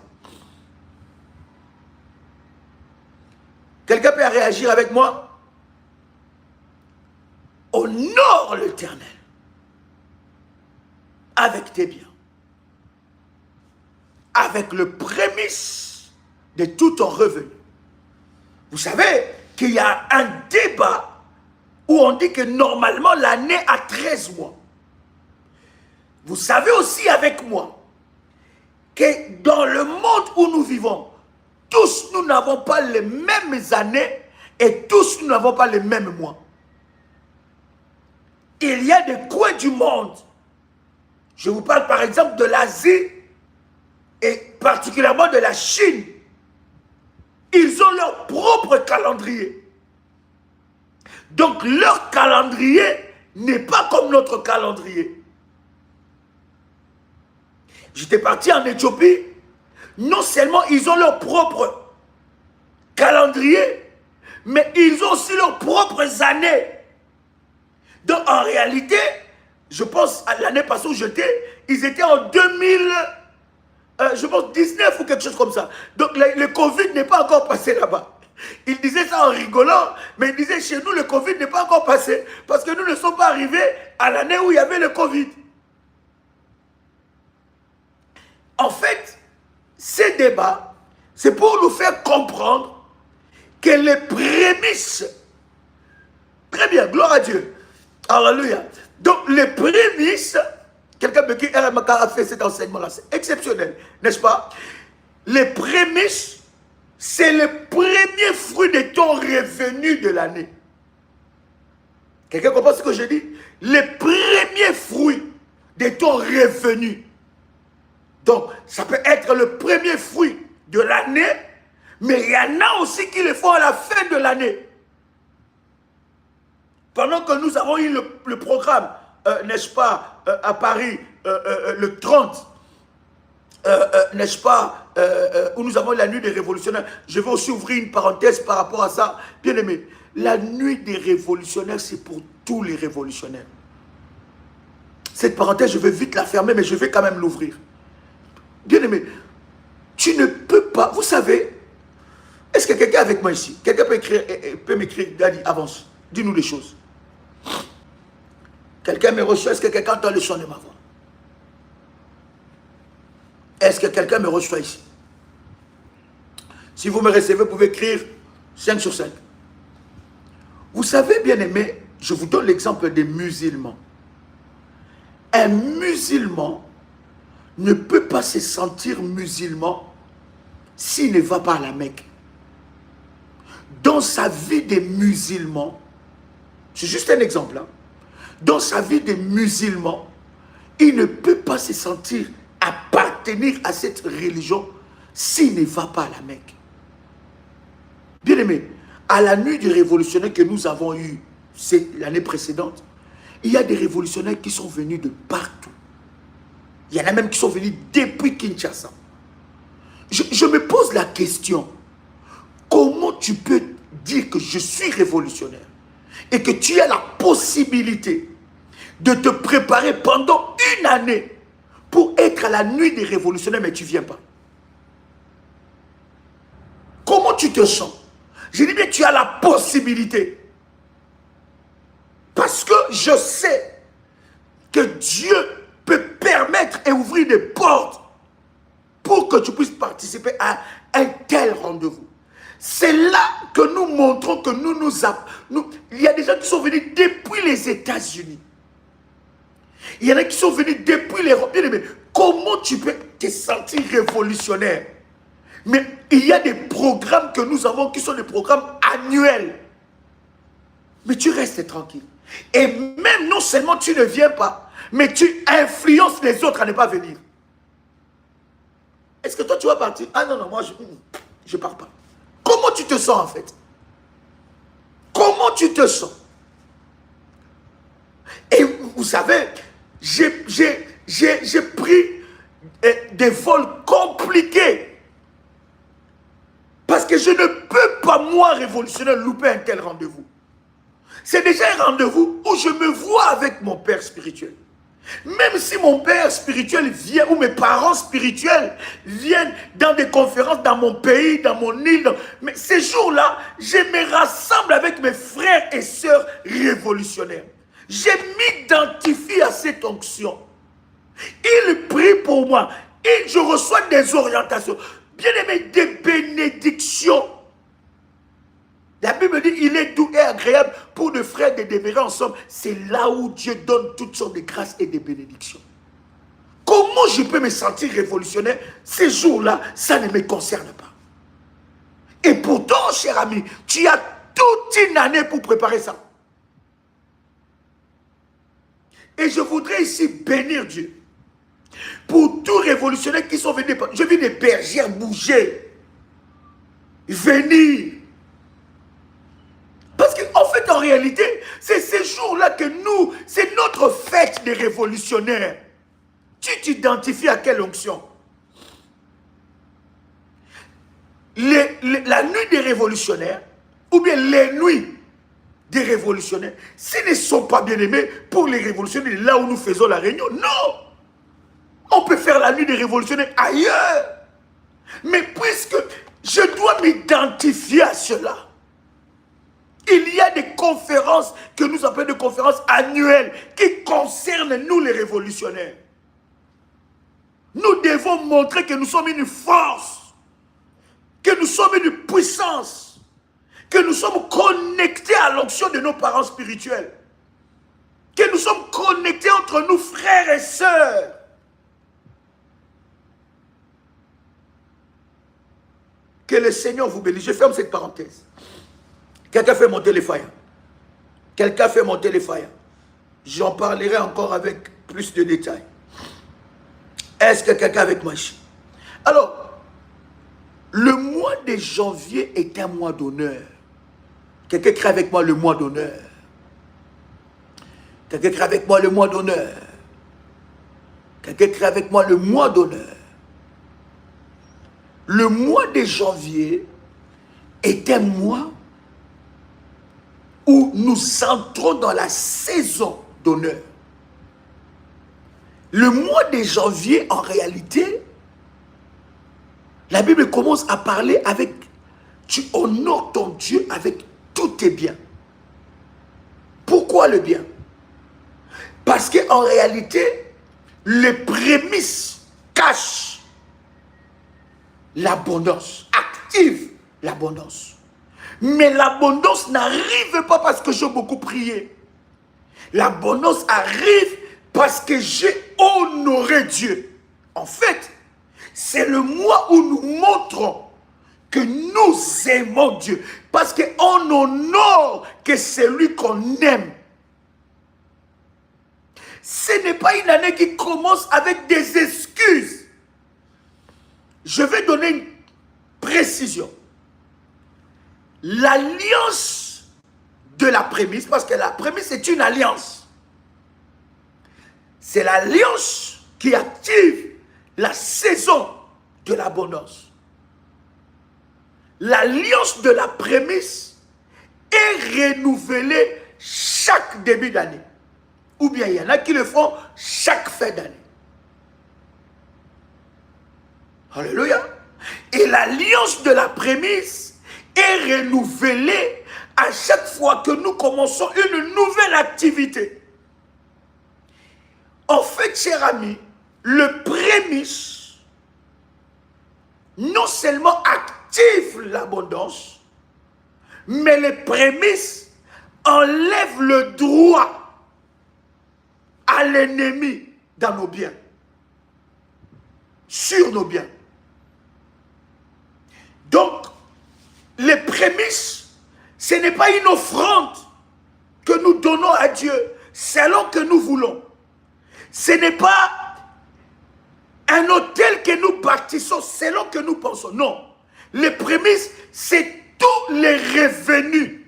Quelqu'un peut réagir avec moi? Honore l'Éternel avec tes biens, avec le prémisse de tout ton revenu. Vous savez qu'il y a un débat où on dit que normalement l'année a 13 mois. Vous savez aussi avec moi que dans le monde où nous vivons, tous nous n'avons pas les mêmes années et tous nous n'avons pas les mêmes mois. Il y a des coins du monde, je vous parle par exemple de l'Asie et particulièrement de la Chine. Ils ont leur propre calendrier. Donc leur calendrier n'est pas comme notre calendrier. J'étais parti en Éthiopie. Non seulement ils ont leur propre calendrier, mais ils ont aussi leurs propres années. Donc en réalité, je pense à l'année passée où j'étais, ils étaient en 2000, je pense 19 ou quelque chose comme ça. Donc le Covid n'est pas encore passé là-bas. Il disait ça en rigolant, mais il disait chez nous le Covid n'est pas encore passé parce que nous ne sommes pas arrivés à l'année où il y avait le Covid. En fait, ces débats, c'est pour nous faire comprendre que les prémices, très bien, gloire à Dieu, alléluia. Donc les prémices, quelqu'un me dit, a fait cet enseignement-là, c'est exceptionnel, n'est-ce pas? Les prémices, c'est le premier fruit de ton revenu de l'année. Quelqu'un comprend ce que je dis? Les premiers fruits de ton revenu. Donc, ça peut être le premier fruit de l'année, mais il y en a aussi qui le font à la fin de l'année. Pendant que nous avons eu le programme, n'est-ce pas, à Paris, le 30, n'est-ce pas, où nous avons la nuit des révolutionnaires. Je vais aussi ouvrir une parenthèse par rapport à ça. Bien aimé, la nuit des révolutionnaires, c'est pour tous les révolutionnaires. Cette parenthèse, je vais vite la fermer, mais je vais quand même l'ouvrir. Bien aimé, tu ne peux pas, vous savez, est-ce que quelqu'un est avec moi ici? Quelqu'un peut m'écrire, Daddy, avance, dis-nous les choses. Quelqu'un me reçoit, est-ce que quelqu'un entend le son de ma voix? Est-ce que quelqu'un me reçoit ici? Si vous me recevez, vous pouvez écrire 5 sur 5. Vous savez, bien aimé, je vous donne l'exemple des musulmans. Un musulman ne peut pas se sentir musulman s'il ne va pas à la Mecque. Dans sa vie des musulmans, c'est juste un exemple, hein, dans sa vie des musulmans, il ne peut pas se sentir appartenir à cette religion s'il ne va pas à la Mecque. Bien aimé, à la nuit des révolutionnaires que nous avons eue l'année précédente, il y a des révolutionnaires qui sont venus de partout. Il y en a même qui sont venus depuis Kinshasa. Je me pose la question, comment tu peux dire que je suis révolutionnaire et que tu as la possibilité de te préparer pendant une année pour être à la nuit des révolutionnaires, mais tu ne viens pas? Comment tu te sens? Je dis bien, tu as la possibilité. Parce que je sais que Dieu peut permettre et ouvrir des portes pour que tu puisses participer à un tel rendez-vous. C'est là que nous montrons que il y a des gens qui sont venus depuis les États-Unis. Il y en a qui sont venus depuis l'Europe. Mais comment tu peux te sentir révolutionnaire? Mais il y a des programmes que nous avons qui sont des programmes annuels. Mais tu restes tranquille. Et même non seulement tu ne viens pas, mais tu influences les autres à ne pas venir. Est-ce que toi tu vas partir? Ah non, non, moi je ne pars pas. Comment tu te sens en fait? Comment tu te sens? Et vous savez, j'ai pris des vols compliqués. Parce que je ne peux pas, moi, révolutionnaire, louper un tel rendez-vous. C'est déjà un rendez-vous où je me vois avec mon père spirituel. Même si mon père spirituel vient, ou mes parents spirituels viennent dans des conférences dans mon pays, dans mon île, mais ces jours-là, je me rassemble avec mes frères et sœurs révolutionnaires. Je m'identifie à cette onction. Il prie pour moi et je reçois des orientations. Bien aimé, des bénédictions. La Bible dit, il est doux et agréable pour deux frères de demeurer ensemble. C'est là où Dieu donne toutes sortes de grâces et de bénédictions. Comment je peux me sentir révolutionnaire ces jours-là? Ça ne me concerne pas. Et pourtant, cher ami, tu as toute une année pour préparer ça. Et je voudrais ici bénir Dieu pour tous révolutionnaires qui sont venus. Je vis des bergères bouger, venir. Parce qu'en fait, en réalité, c'est ces jours-là que nous, c'est notre fête des révolutionnaires. Tu t'identifies à quelle onction? La nuit des révolutionnaires, ou bien les nuits des révolutionnaires, ce ne sont pas bien aimés pour les révolutionnaires là où nous faisons la réunion. Non! On peut faire la nuit des révolutionnaires ailleurs. Mais puisque je dois m'identifier à cela, il y a des conférences que nous appelons des conférences annuelles qui concernent nous les révolutionnaires. Nous devons montrer que nous sommes une force, que nous sommes une puissance, que nous sommes connectés à l'onction de nos parents spirituels, que nous sommes connectés entre nous frères et sœurs. Que le Seigneur vous bénisse. Je ferme cette parenthèse. Quelqu'un fait monter les failles. Quelqu'un fait monter les failles. J'en parlerai encore avec plus de détails. Est-ce que quelqu'un avec moi ici? Alors, le mois de janvier est un mois d'honneur. Quelqu'un crée avec moi le mois d'honneur. Quelqu'un crée avec moi le mois d'honneur. Quelqu'un crée avec moi le mois d'honneur. Le mois de janvier est un mois où nous entrons dans la saison d'honneur. Le mois de janvier, en réalité, la Bible commence à parler avec, tu honores ton Dieu avec tous tes biens. Pourquoi le bien? Parce qu'en réalité, les prémices cachent l'abondance, active l'abondance. Mais l'abondance n'arrive pas parce que j'ai beaucoup prié. L'abondance arrive parce que j'ai honoré Dieu. En fait, c'est le mois où nous montrons que nous aimons Dieu. Parce qu'on honore que c'est lui qu'on aime. Ce n'est pas une année qui commence avec des excuses. Je vais donner une précision. L'alliance de la prémisse, parce que la prémisse est une alliance. C'est l'alliance qui active la saison de l'abondance. L'alliance de la prémisse est renouvelée chaque début d'année. Ou bien il y en a qui le font chaque fin d'année. Alléluia. Et l'alliance de la prémisse est renouvelée à chaque fois que nous commençons une nouvelle activité. En fait, cher ami, le prémisse non seulement active l'abondance, mais les prémices enlèvent le droit à l'ennemi dans nos biens, sur nos biens. Donc, les prémices, ce n'est pas une offrande que nous donnons à Dieu selon que nous voulons. Ce n'est pas un hôtel que nous bâtissons selon que nous pensons. Non. Les prémices, c'est tous les revenus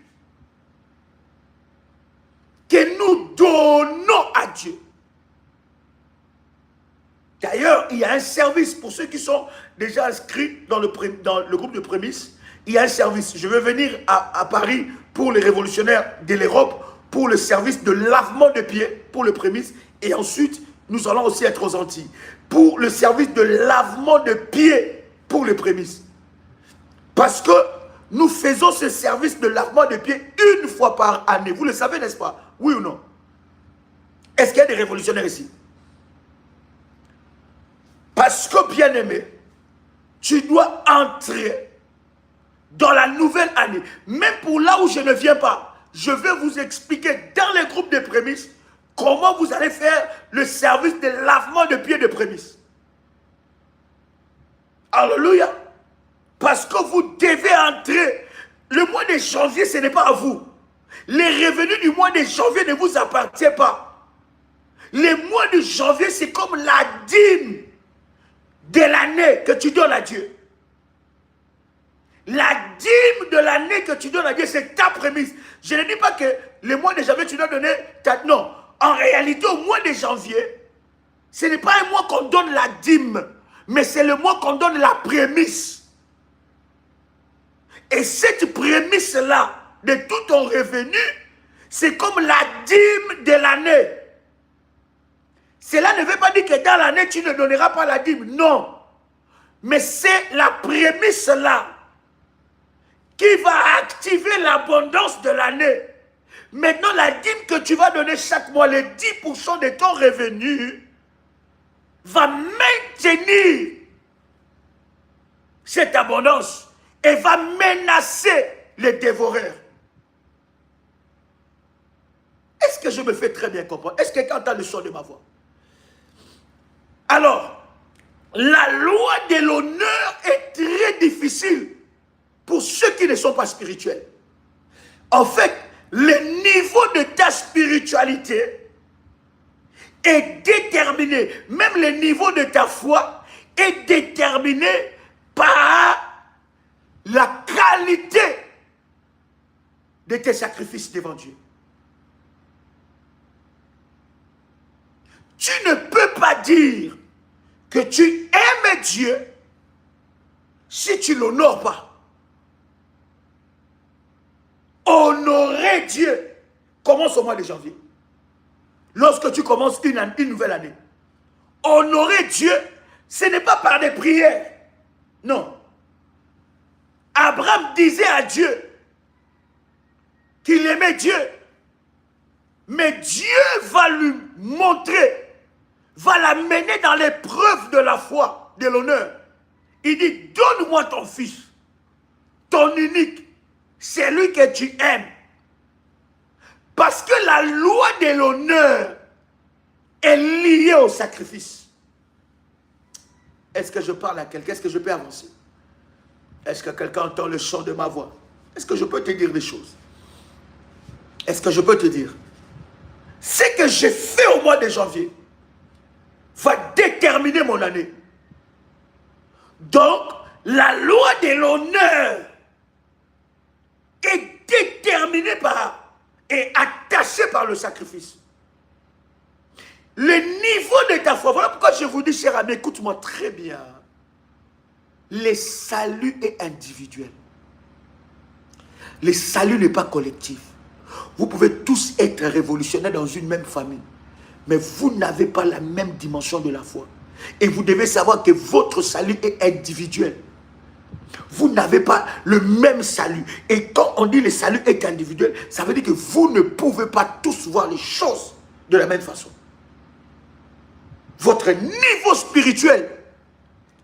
que nous donnons à Dieu. D'ailleurs, il y a un service pour ceux qui sont déjà inscrits dans le groupe de prémices. Il y a un service. Je vais venir à Paris pour les révolutionnaires de l'Europe, pour le service de lavement de pieds, pour le prémisse. Et ensuite, nous allons aussi être aux Antilles, pour le service de lavement de pieds, pour les prémices. Parce que nous faisons ce service de lavement de pieds une fois par année. Vous le savez, n'est-ce pas? Oui ou non? Est-ce qu'il y a des révolutionnaires ici? Parce que, bien-aimé, tu dois entrer dans la nouvelle année. Même pour là où je ne viens pas, je vais vous expliquer dans les groupes de prémices comment vous allez faire le service de lavement de pieds de prémices. Alléluia. Parce que vous devez entrer. Le mois de janvier, ce n'est pas à vous. Les revenus du mois de janvier ne vous appartiennent pas. Le mois de janvier, c'est comme la dîme de l'année que tu donnes à Dieu. La dîme de l'année que tu donnes à Dieu, c'est ta prémisse. Je ne dis pas que le mois de janvier, tu dois donner ta... Non. En réalité, au mois de janvier, ce n'est pas un mois qu'on donne la dîme, mais c'est le mois qu'on donne la prémisse. Et cette prémisse-là de tout ton revenu, c'est comme la dîme de l'année. Cela ne veut pas dire que dans l'année, tu ne donneras pas la dîme. Non. Mais c'est la prémisse-là qui va activer l'abondance de l'année. Maintenant, la dîme que tu vas donner chaque mois, les 10% de ton revenu, va maintenir cette abondance et va menacer les dévoreurs. Est-ce que je me fais très bien comprendre? Est-ce que quelqu'un entend le son de ma voix? Alors, la loi de l'honneur est très difficile pour ceux qui ne sont pas spirituels. En fait, le niveau de ta spiritualité est déterminé, même le niveau de ta foi est déterminé par la qualité de tes sacrifices devant Dieu. Tu ne peux pas dire que tu aimes Dieu si tu ne l'honores pas. Honorer Dieu commence au mois de janvier. Lorsque tu commences une nouvelle année. Honorer Dieu, ce n'est pas par des prières. Non. Abraham disait à Dieu qu'il aimait Dieu. Mais Dieu va lui montrer, va l'amener dans l'épreuve de la foi, de l'honneur. Il dit, donne-moi ton fils, ton unique, celui que tu aimes. Parce que la loi de l'honneur est liée au sacrifice. Est-ce que je parle à quelqu'un? Est-ce que je peux avancer? Est-ce que quelqu'un entend le son de ma voix? Est-ce que je peux te dire des choses? Est-ce que je peux te dire? Ce que j'ai fait au mois de janvier va déterminer mon année. Donc, la loi de l'honneur est déterminée par et attaché par le sacrifice. Le niveau de ta foi, voilà pourquoi je vous dis, cher ami, écoute-moi très bien. Le salut est individuel. Le salut n'est pas collectif. Vous pouvez tous être révolutionnaires dans une même famille, mais vous n'avez pas la même dimension de la foi. Et vous devez savoir que votre salut est individuel. Vous n'avez pas le même salut. Et quand on dit le salut est individuel, ça veut dire que vous ne pouvez pas tous voir les choses de la même façon. Votre niveau spirituel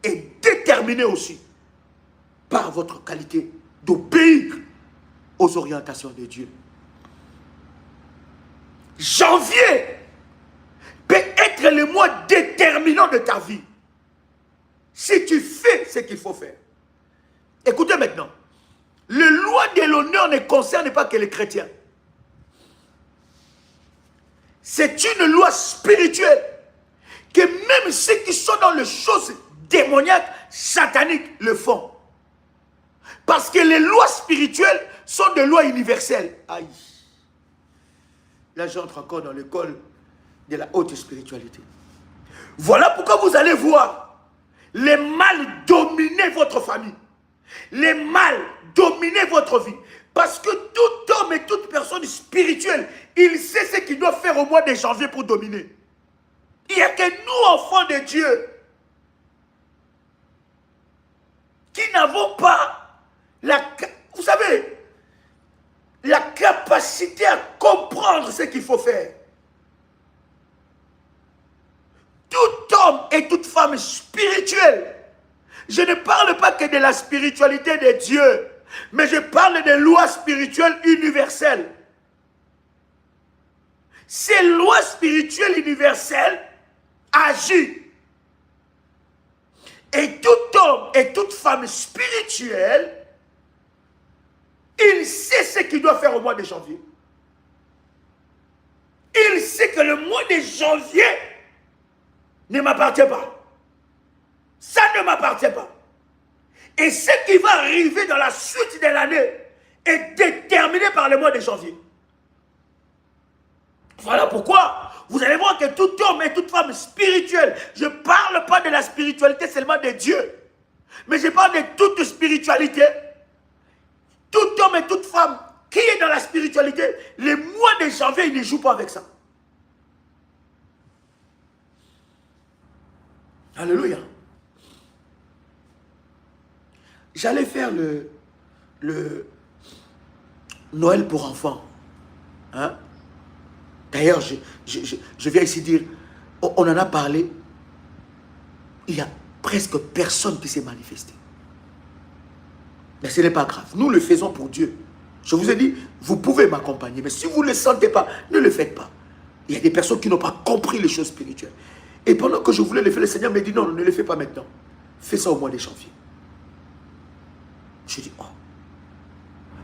est déterminé aussi par votre qualité d'obéir aux orientations de Dieu. Janvier peut être le mois déterminant de ta vie si tu fais ce qu'il faut faire. Écoutez maintenant, le loi de l'honneur ne concerne pas que les chrétiens. C'est une loi spirituelle que même ceux qui sont dans les choses démoniaques, sataniques, le font. Parce que les lois spirituelles sont des lois universelles. Aïe. Là, j'entre encore dans l'école de la haute spiritualité. Voilà pourquoi vous allez voir les mal dominer votre famille. Les mal dominer votre vie. Parce que tout homme et toute personne spirituelle, il sait ce qu'il doit faire au mois de janvier pour dominer. Il n'y a que nous, enfants de Dieu, qui n'avons pas vous savez, la capacité à comprendre ce qu'il faut faire. Tout homme et toute femme spirituelle, je ne parle pas que de la spiritualité de Dieu, mais je parle des lois spirituelles universelles. Ces lois spirituelles universelles agissent. Et tout homme et toute femme spirituelle, il sait ce qu'il doit faire au mois de janvier. Il sait que le mois de janvier ne m'appartient pas. Ça ne m'appartient pas. Et ce qui va arriver dans la suite de l'année est déterminé par le mois de janvier. Voilà pourquoi vous allez voir que tout homme et toute femme spirituelle, je ne parle pas de la spiritualité seulement de Dieu, mais je parle de toute spiritualité. Tout homme et toute femme qui est dans la spiritualité, les mois de janvier, il ne joue pas avec ça. Alléluia. J'allais faire le Noël pour enfants. Hein? D'ailleurs, je viens ici dire, on en a parlé. Il y a presque personne qui s'est manifesté. Mais ce n'est pas grave. Nous le faisons pour Dieu. Je vous ai dit, vous pouvez m'accompagner. Mais si vous ne le sentez pas, ne le faites pas. Il y a des personnes qui n'ont pas compris les choses spirituelles. Et pendant que je voulais le faire, le Seigneur m'a dit, non, ne le fais pas maintenant. Fais ça au mois de janvier. Je dis, oh.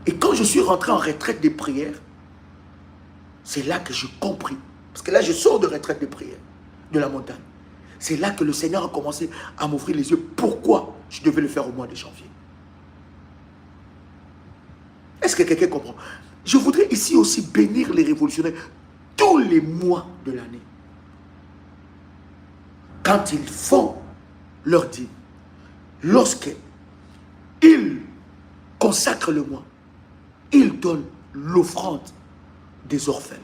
Et quand je suis rentré en retraite des prières, c'est là que j'ai compris. Parce que là, je sors de retraite des prières, de la montagne. C'est là que le Seigneur a commencé à m'ouvrir les yeux. Pourquoi je devais le faire au mois de janvier? Est-ce que quelqu'un comprend? Je voudrais ici aussi bénir les révolutionnaires tous les mois de l'année. Quand ils font leur dîme, lorsqu'ils consacrent le mois, ils donnent l'offrande des orphelins.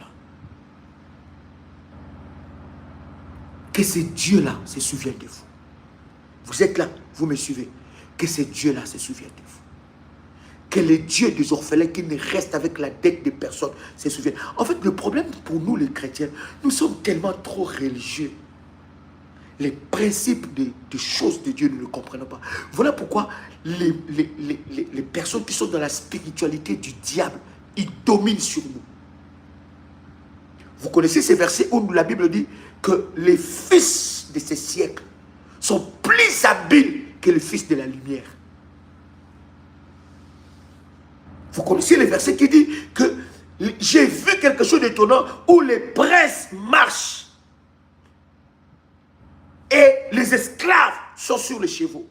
Que ces dieux-là se souviennent de vous. Vous êtes là, vous me suivez. Que ces dieux-là se souviennent de vous. Que les dieux des orphelins qui ne restent avec la dette des personnes se souviennent. En fait, le problème pour nous les chrétiens, nous sommes tellement trop religieux. Les principes des choses de Dieu, nous ne le comprenons pas. Voilà pourquoi les personnes qui sont dans la spiritualité du diable, ils dominent sur nous. Vous connaissez ces versets où la Bible dit que les fils de ces siècles sont plus habiles que les fils de la lumière. Vous connaissez les versets qui disent que j'ai vu quelque chose d'étonnant où les princes marchent et les esclaves sont sur les chevaux.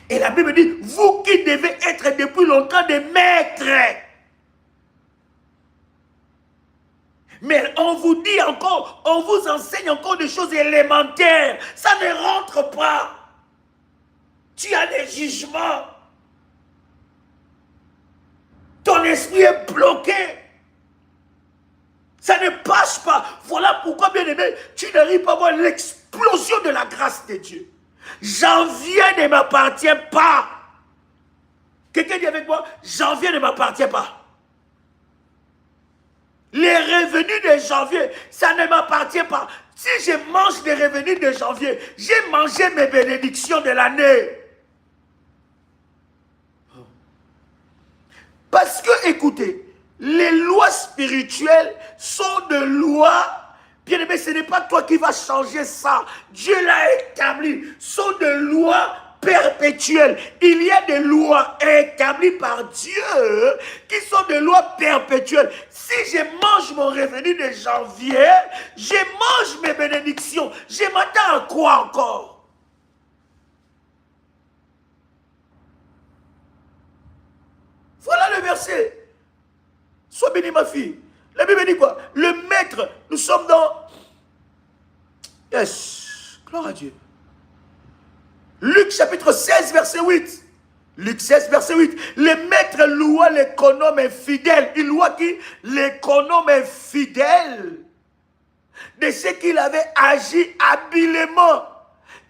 Et la Bible dit, vous qui devez être depuis longtemps des maîtres. Mais on vous dit encore, on vous enseigne encore des choses élémentaires. Ça ne rentre pas. Tu as des jugements. Ton esprit est bloqué. Ça ne passe pas. Voilà pourquoi, bien aimé, tu n'arrives pas à voir l'explosion de la grâce de Dieu. Janvier ne m'appartient pas. Quelqu'un dit avec moi, janvier ne m'appartient pas. Les revenus de janvier, ça ne m'appartient pas. Si je mange les revenus de janvier, j'ai mangé mes bénédictions de l'année. Parce que, écoutez, les lois spirituelles sont de lois. Bien aimé, ce n'est pas toi qui vas changer ça. Dieu l'a établi. Sont de lois perpétuelles. Il y a des lois établies par Dieu qui sont des lois perpétuelles. Si je mange mon revenu de janvier, je mange mes bénédictions. Je m'attends à quoi encore? Voilà le verset. Sois béni, ma fille. La Bible dit quoi? Le maître, nous sommes dans... Yes, gloire à Dieu. Luc chapitre 16, verset 8. Luc 16, verset 8. Le maître loua l'économe infidèle. Il loua qui? L'économe infidèle. De ce qu'il avait agi habilement.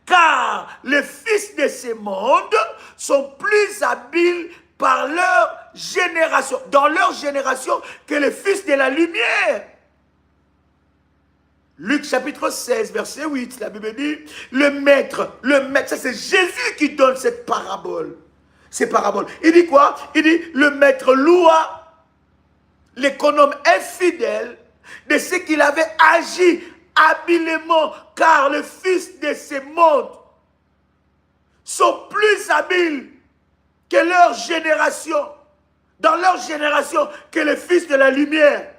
Car les fils de ce monde sont plus habiles par leur génération, dans leur génération, que les fils de la lumière. Luc chapitre 16, verset 8, la Bible dit, le maître, ça c'est Jésus qui donne cette parabole. Ces paraboles. Il dit quoi? Il dit, le maître loua l'économe infidèle de ce qu'il avait agi habilement, car les fils de ce monde sont plus habiles que leur génération, dans leur génération, que les fils de la lumière.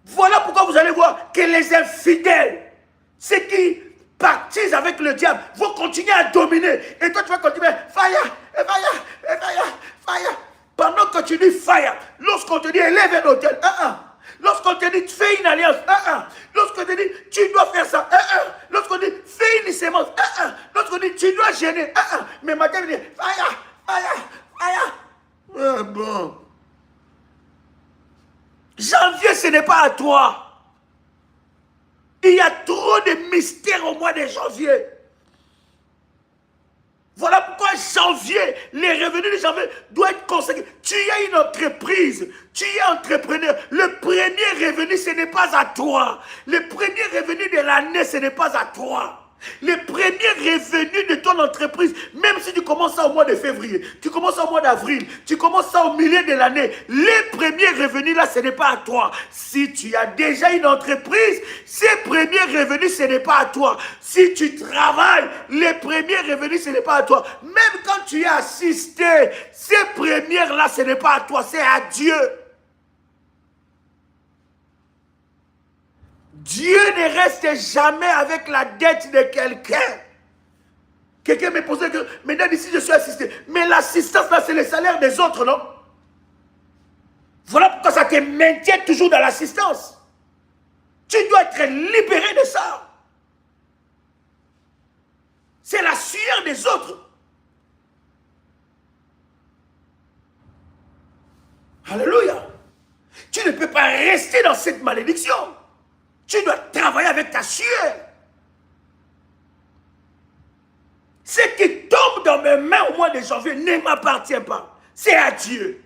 Voilà pourquoi vous allez voir que les infidèles, ceux qui pactisent avec le diable, vont continuer à dominer. Et toi, tu vas continuer, fire, fire, fire, fire. Pendant que tu dis fire, lorsqu'on te dit élève un hôtel, lorsqu'on te dit fais une alliance, lorsqu'on te dit tu dois faire ça, lorsqu'on dit fais une sémence, lorsqu'on dit tu dois gêner. Mais madame dit, bon. Janvier, ce n'est pas à toi. Il y a trop de mystères au mois de janvier. Voilà pourquoi janvier, les revenus de janvier doivent être consacrés. Tu as une entreprise, tu es entrepreneur. Le premier revenu, ce n'est pas à toi. Le premier revenu de l'année, ce n'est pas à toi. Les premiers revenus de ton entreprise, même si tu commences ça au mois de février, tu commences ça au mois d'avril, tu commences ça au milieu de l'année, les premiers revenus là, ce n'est pas à toi. Si tu as déjà une entreprise, ces premiers revenus, ce n'est pas à toi. Si tu travailles, les premiers revenus, ce n'est pas à toi. Même quand tu es assisté, ces premières là, ce n'est pas à toi, c'est à Dieu. Dieu ne reste jamais avec la dette de quelqu'un. Quelqu'un me posait que, maintenant ici je suis assisté. Mais l'assistance là, c'est le salaire des autres, non? Voilà pourquoi ça te maintient toujours dans l'assistance. Tu dois être libéré de ça. C'est la sueur des autres. Alléluia. Tu ne peux pas rester dans cette malédiction. Tu dois travailler avec ta sueur. Ce qui tombe dans mes mains au mois de janvier ne m'appartient pas. C'est à Dieu.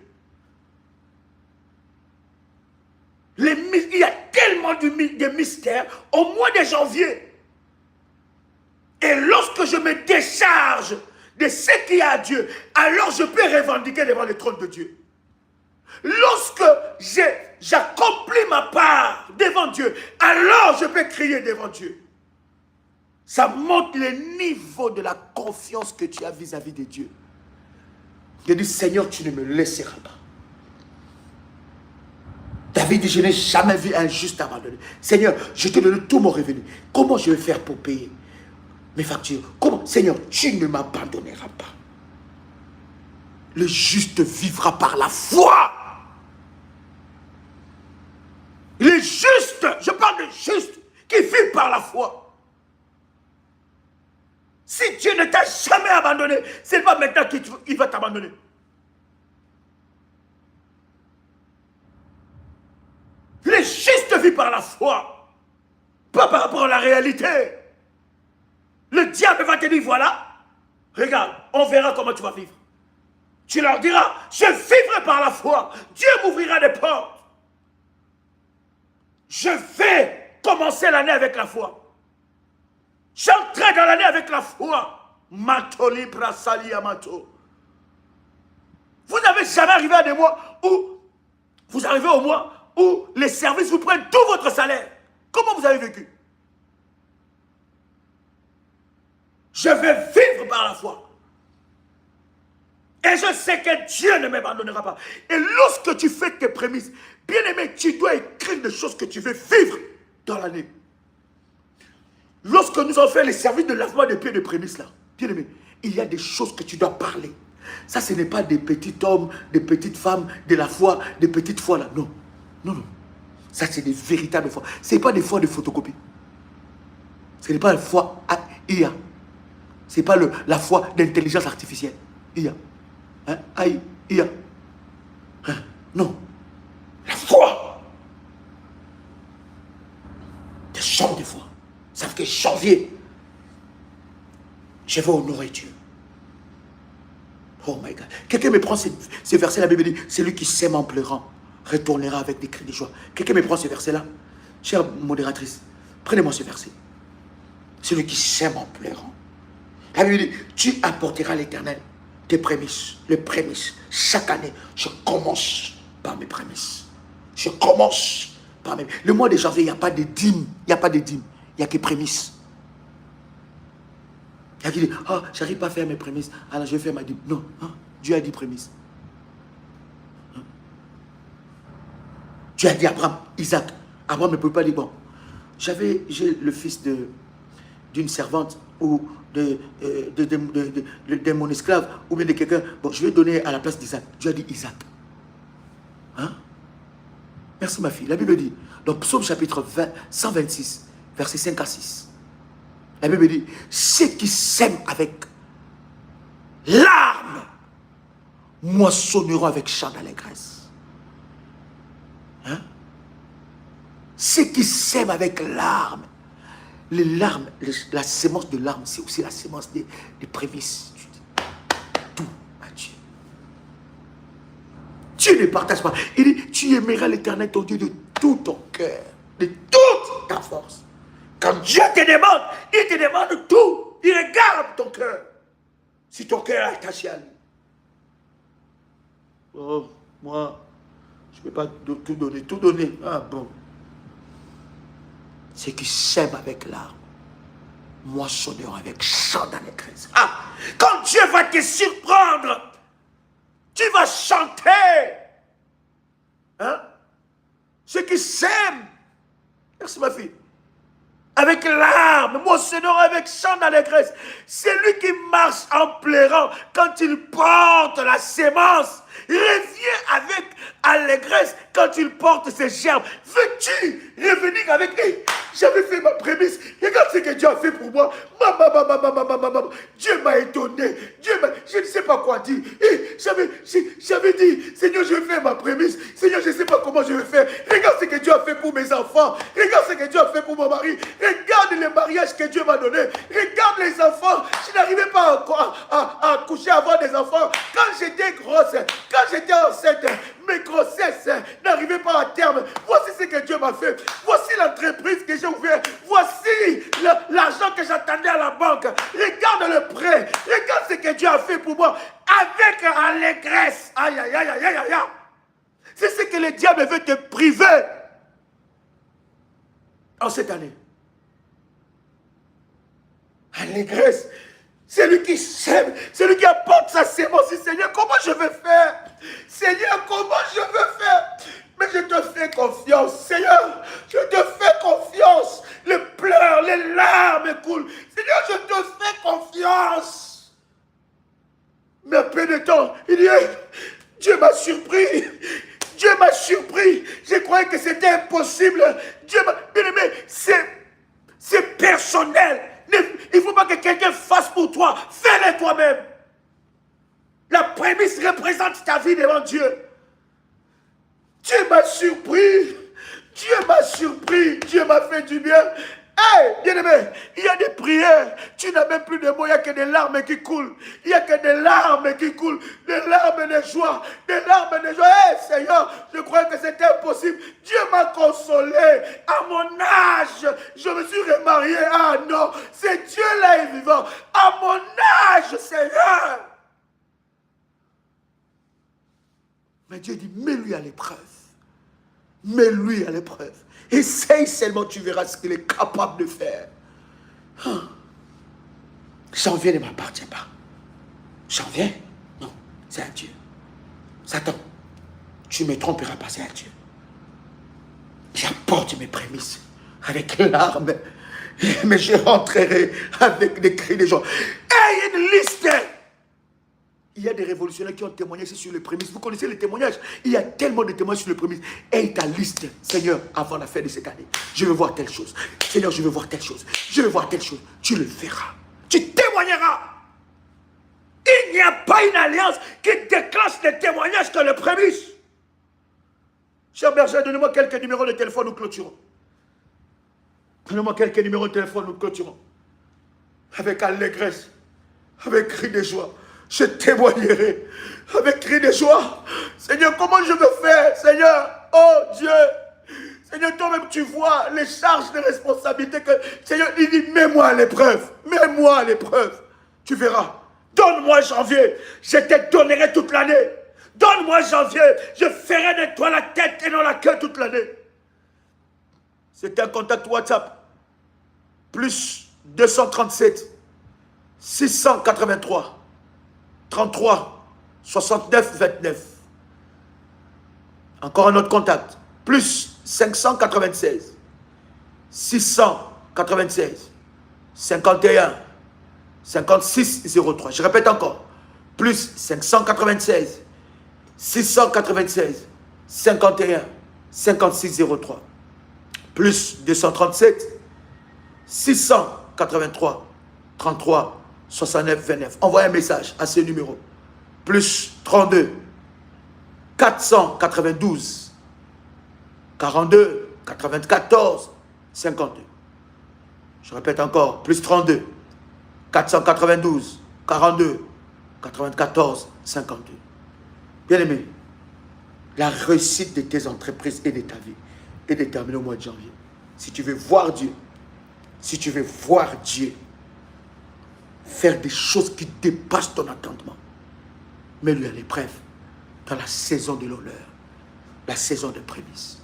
Il y a tellement de mystères au mois de janvier. Et lorsque je me décharge de ce qu'il y a à Dieu, alors je peux revendiquer devant le trône de Dieu. Lorsque j'accomplis ma part devant Dieu, alors je peux crier devant Dieu. Ça montre le niveau de la confiance que tu as vis-à-vis de Dieu. Je dis, Seigneur, tu ne me laisseras pas. David dit, je n'ai jamais vu un juste abandonné. Seigneur, je te donne tout mon revenu. Comment je vais faire pour payer mes factures? Comment? Seigneur, tu ne m'abandonneras pas. Le juste vivra par la foi. Les justes, je parle de justes, qui vivent par la foi. Si Dieu ne t'a jamais abandonné, ce n'est pas maintenant qu'il va t'abandonner. Les justes vivent par la foi, pas par rapport à la réalité. Le diable va te dire, voilà, regarde, on verra comment tu vas vivre. Tu leur diras, je vivrai par la foi, Dieu m'ouvrira des portes. Je vais commencer l'année avec la foi. J'entrerai dans l'année avec la foi. Matoli brasali amato. Vous n'avez jamais arrivé à des mois où vous arrivez au mois où les services vous prennent tout votre salaire. Comment vous avez vécu? Je vais vivre par la foi. Et je sais que Dieu ne m'abandonnera pas. Et lorsque tu fais tes prémices, bien aimé, tu dois écrire des choses que tu veux vivre dans l'année. Lorsque nous avons fait les services de lavement des pieds de prémices là, bien aimé, il y a des choses que tu dois parler. Ça, ce n'est pas des petits hommes, des petites femmes, de la foi, des petites foi là. Non, non, non. Ça, c'est des véritables foi. Ce n'est pas des foi de photocopie. Ce n'est pas la foi IA. Ce n'est pas la foi d'intelligence artificielle. IA. Hein? Aïe, IA. Hein? Non. La foi. Des chants de foi. Ça fait que janvier, je vais honorer Dieu. Oh my God. Quelqu'un me prend ce verset, la Bible dit, celui qui sème en pleurant retournera avec des cris de joie. Quelqu'un me prend ce verset-là. Chère modératrice, prenez-moi ce verset. Celui qui sème en pleurant. La Bible dit, tu apporteras à l'Éternel tes prémices, les prémices. Chaque année, je commence par mes prémices. Je commence par mes... Le mois de janvier, il n'y a pas de dîmes. Il n'y a pas de dîmes. Il n'y a que prémices. Il y a qui dit, oh, j'arrive pas à faire mes prémices, alors je vais faire ma dîme. Non, hein? Dieu a dit prémices. Hein? Dieu a dit à Abraham, Isaac. Abraham ne peut pas dire, bon, j'ai le fils d'une servante ou de mon esclave ou bien de quelqu'un, bon, je vais donner à la place d'Isaac. Dieu a dit Isaac. Hein? Merci ma fille. La Bible dit, donc psaume chapitre 126, versets 5 à 6. La Bible dit, ceux qui sèment avec larmes moissonneront avec chant d'allégresse. Hein? Ceux qui sèment avec larmes, les larmes, la sémence de larmes, c'est aussi la sémence des prémices. Tout à Dieu. Dieu ne partage pas. Il dit, tu aimeras l'Éternel ton Dieu de tout ton cœur, de toute ta force. Quand Dieu te demande, il te demande tout. Il regarde ton cœur. Si ton cœur est attaché à lui. Oh, moi, je ne peux pas tout donner, tout donner. Ah bon. Ceux qui sèment avec larmes, moissonneront avec chant d'allégresse. Ah, quand Dieu va te surprendre, tu vas chanter. Hein? Ceux qui sèment, merci ma fille, avec larmes, moissonneront avec chant d'allégresse. C'est lui qui marche en pleurant quand il porte la sémence. Revient avec allégresse quand il porte ses germes. Veux-tu revenir avec lui? J'avais fait ma prémisse. Regarde ce que Dieu a fait pour moi. Dieu m'a étonné. Je ne sais pas quoi dire. J'avais dit, Seigneur, je vais faire ma prémisse. Seigneur, je ne sais pas comment je vais faire. Regarde ce que Dieu a fait pour mes enfants. Regarde ce que Dieu a fait pour mon mari. Regarde les mariages que Dieu m'a donnés. Regarde les enfants. Je n'arrivais pas à coucher avant des enfants. Quand j'étais grosse, quand j'étais enceinte, mes grossesses n'arrivaient pas à terme. Voici ce que Dieu m'a fait. Voici l'entreprise que j'ai ouverte. Voici l'argent que j'attendais à la banque. Regarde le prêt. Regarde ce que Dieu a fait pour moi. Avec allégresse. Aïe, aïe, aïe, aïe, aïe, aïe. C'est ce que le diable veut te priver en cette année. Allégresse. C'est lui qui sème, c'est lui qui apporte sa sémence. Seigneur, comment je vais faire? Seigneur, comment je vais faire? Mais je te fais confiance, Seigneur. Je te fais confiance. Les pleurs, les larmes coulent. Seigneur, je te fais confiance. Mais à peu de temps, il dit, Dieu m'a surpris. Dieu m'a surpris. Je croyais que c'était impossible. Dieu m'a... Bien aimé, c'est personnel. Il ne faut pas que quelqu'un fasse pour toi. Fais-le toi-même. La prémisse représente ta vie devant Dieu. Dieu m'a surpris. Dieu m'a surpris. Dieu m'a fait du bien. Hey, bien-aimé, il y a des prières. Tu n'as même plus de mots. Il n'y a que des larmes qui coulent. Il n'y a que des larmes qui coulent. Des larmes de joie. Des larmes de joie. Hey, Seigneur, je croyais que c'était impossible. Dieu m'a consolé. À mon âge, je me suis remarié. Ah non, c'est Dieu là est vivant. À mon âge, Seigneur. Mais Dieu dit, mets-lui à l'épreuve. Mets-lui à l'épreuve. Essaye seulement, tu verras ce qu'il est capable de faire. Janvier ne m'appartient pas. Janvier? Non, c'est à Dieu. Satan, tu ne me tromperas pas, c'est à Dieu. J'apporte mes prémices avec larmes, mais je rentrerai avec des cris de joie. Hey, une liste! Il y a des révolutionnaires qui ont témoigné sur les prémices. Vous connaissez les témoignages? Il y a tellement de témoignages sur les prémices. Et ta liste, Seigneur, avant la fin de cette année, je veux voir telle chose. Seigneur, je veux voir telle chose. Je veux voir telle chose. Tu le verras. Tu témoigneras. Il n'y a pas une alliance qui déclenche les témoignages que les prémices. Cher berger, donnez-moi quelques numéros de téléphone, nous clôturons. Donnez-moi quelques numéros de téléphone, nous clôturons. Avec allégresse, avec cri de joie. Je témoignerai avec cri de joie. Seigneur, comment je veux faire? Seigneur, oh Dieu. Seigneur, toi-même, tu vois les charges de responsabilité que... Seigneur, il dit, mets-moi à l'épreuve. Mets-moi à l'épreuve. Tu verras. Donne-moi janvier. Je te donnerai toute l'année. Donne-moi janvier. Je ferai de toi la tête et non la queue toute l'année. C'est un contact WhatsApp. Plus 237 683 33 69 29. Encore un autre contact. Plus 596 696 51 56 03. Je répète encore. Plus 596 696 51 56 03. Plus 237 683 83 33 69 29. Envoyez un message à ce numéro. Plus 32 492 42 94 52. Je répète encore, plus 32 492 42 94 52. Bien-aimé, la réussite de tes entreprises et de ta vie est déterminée au mois de janvier. Si tu veux voir Dieu, si tu veux voir Dieu faire des choses qui dépassent ton entendement, mets-lui à l'épreuve dans la saison de l'honneur, la saison de prémices.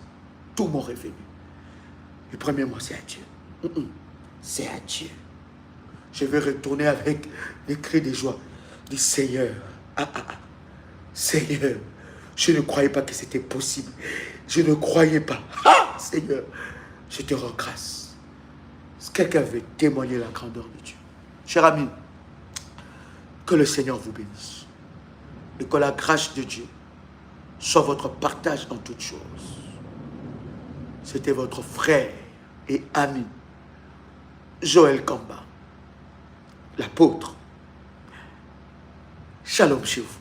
Tout mon revenu. Le premier mois, c'est à Dieu. C'est à Dieu. Je vais retourner avec des cris de joie. Du Seigneur, Seigneur, je ne croyais pas que c'était possible. Je ne croyais pas. Seigneur, je te rends grâce. Quelqu'un veut témoigner la grandeur de Dieu. Cher ami, que le Seigneur vous bénisse. Et que la grâce de Dieu soit votre partage en toutes choses. C'était votre frère et ami, Joël Kamba, l'apôtre. Shalom chez vous.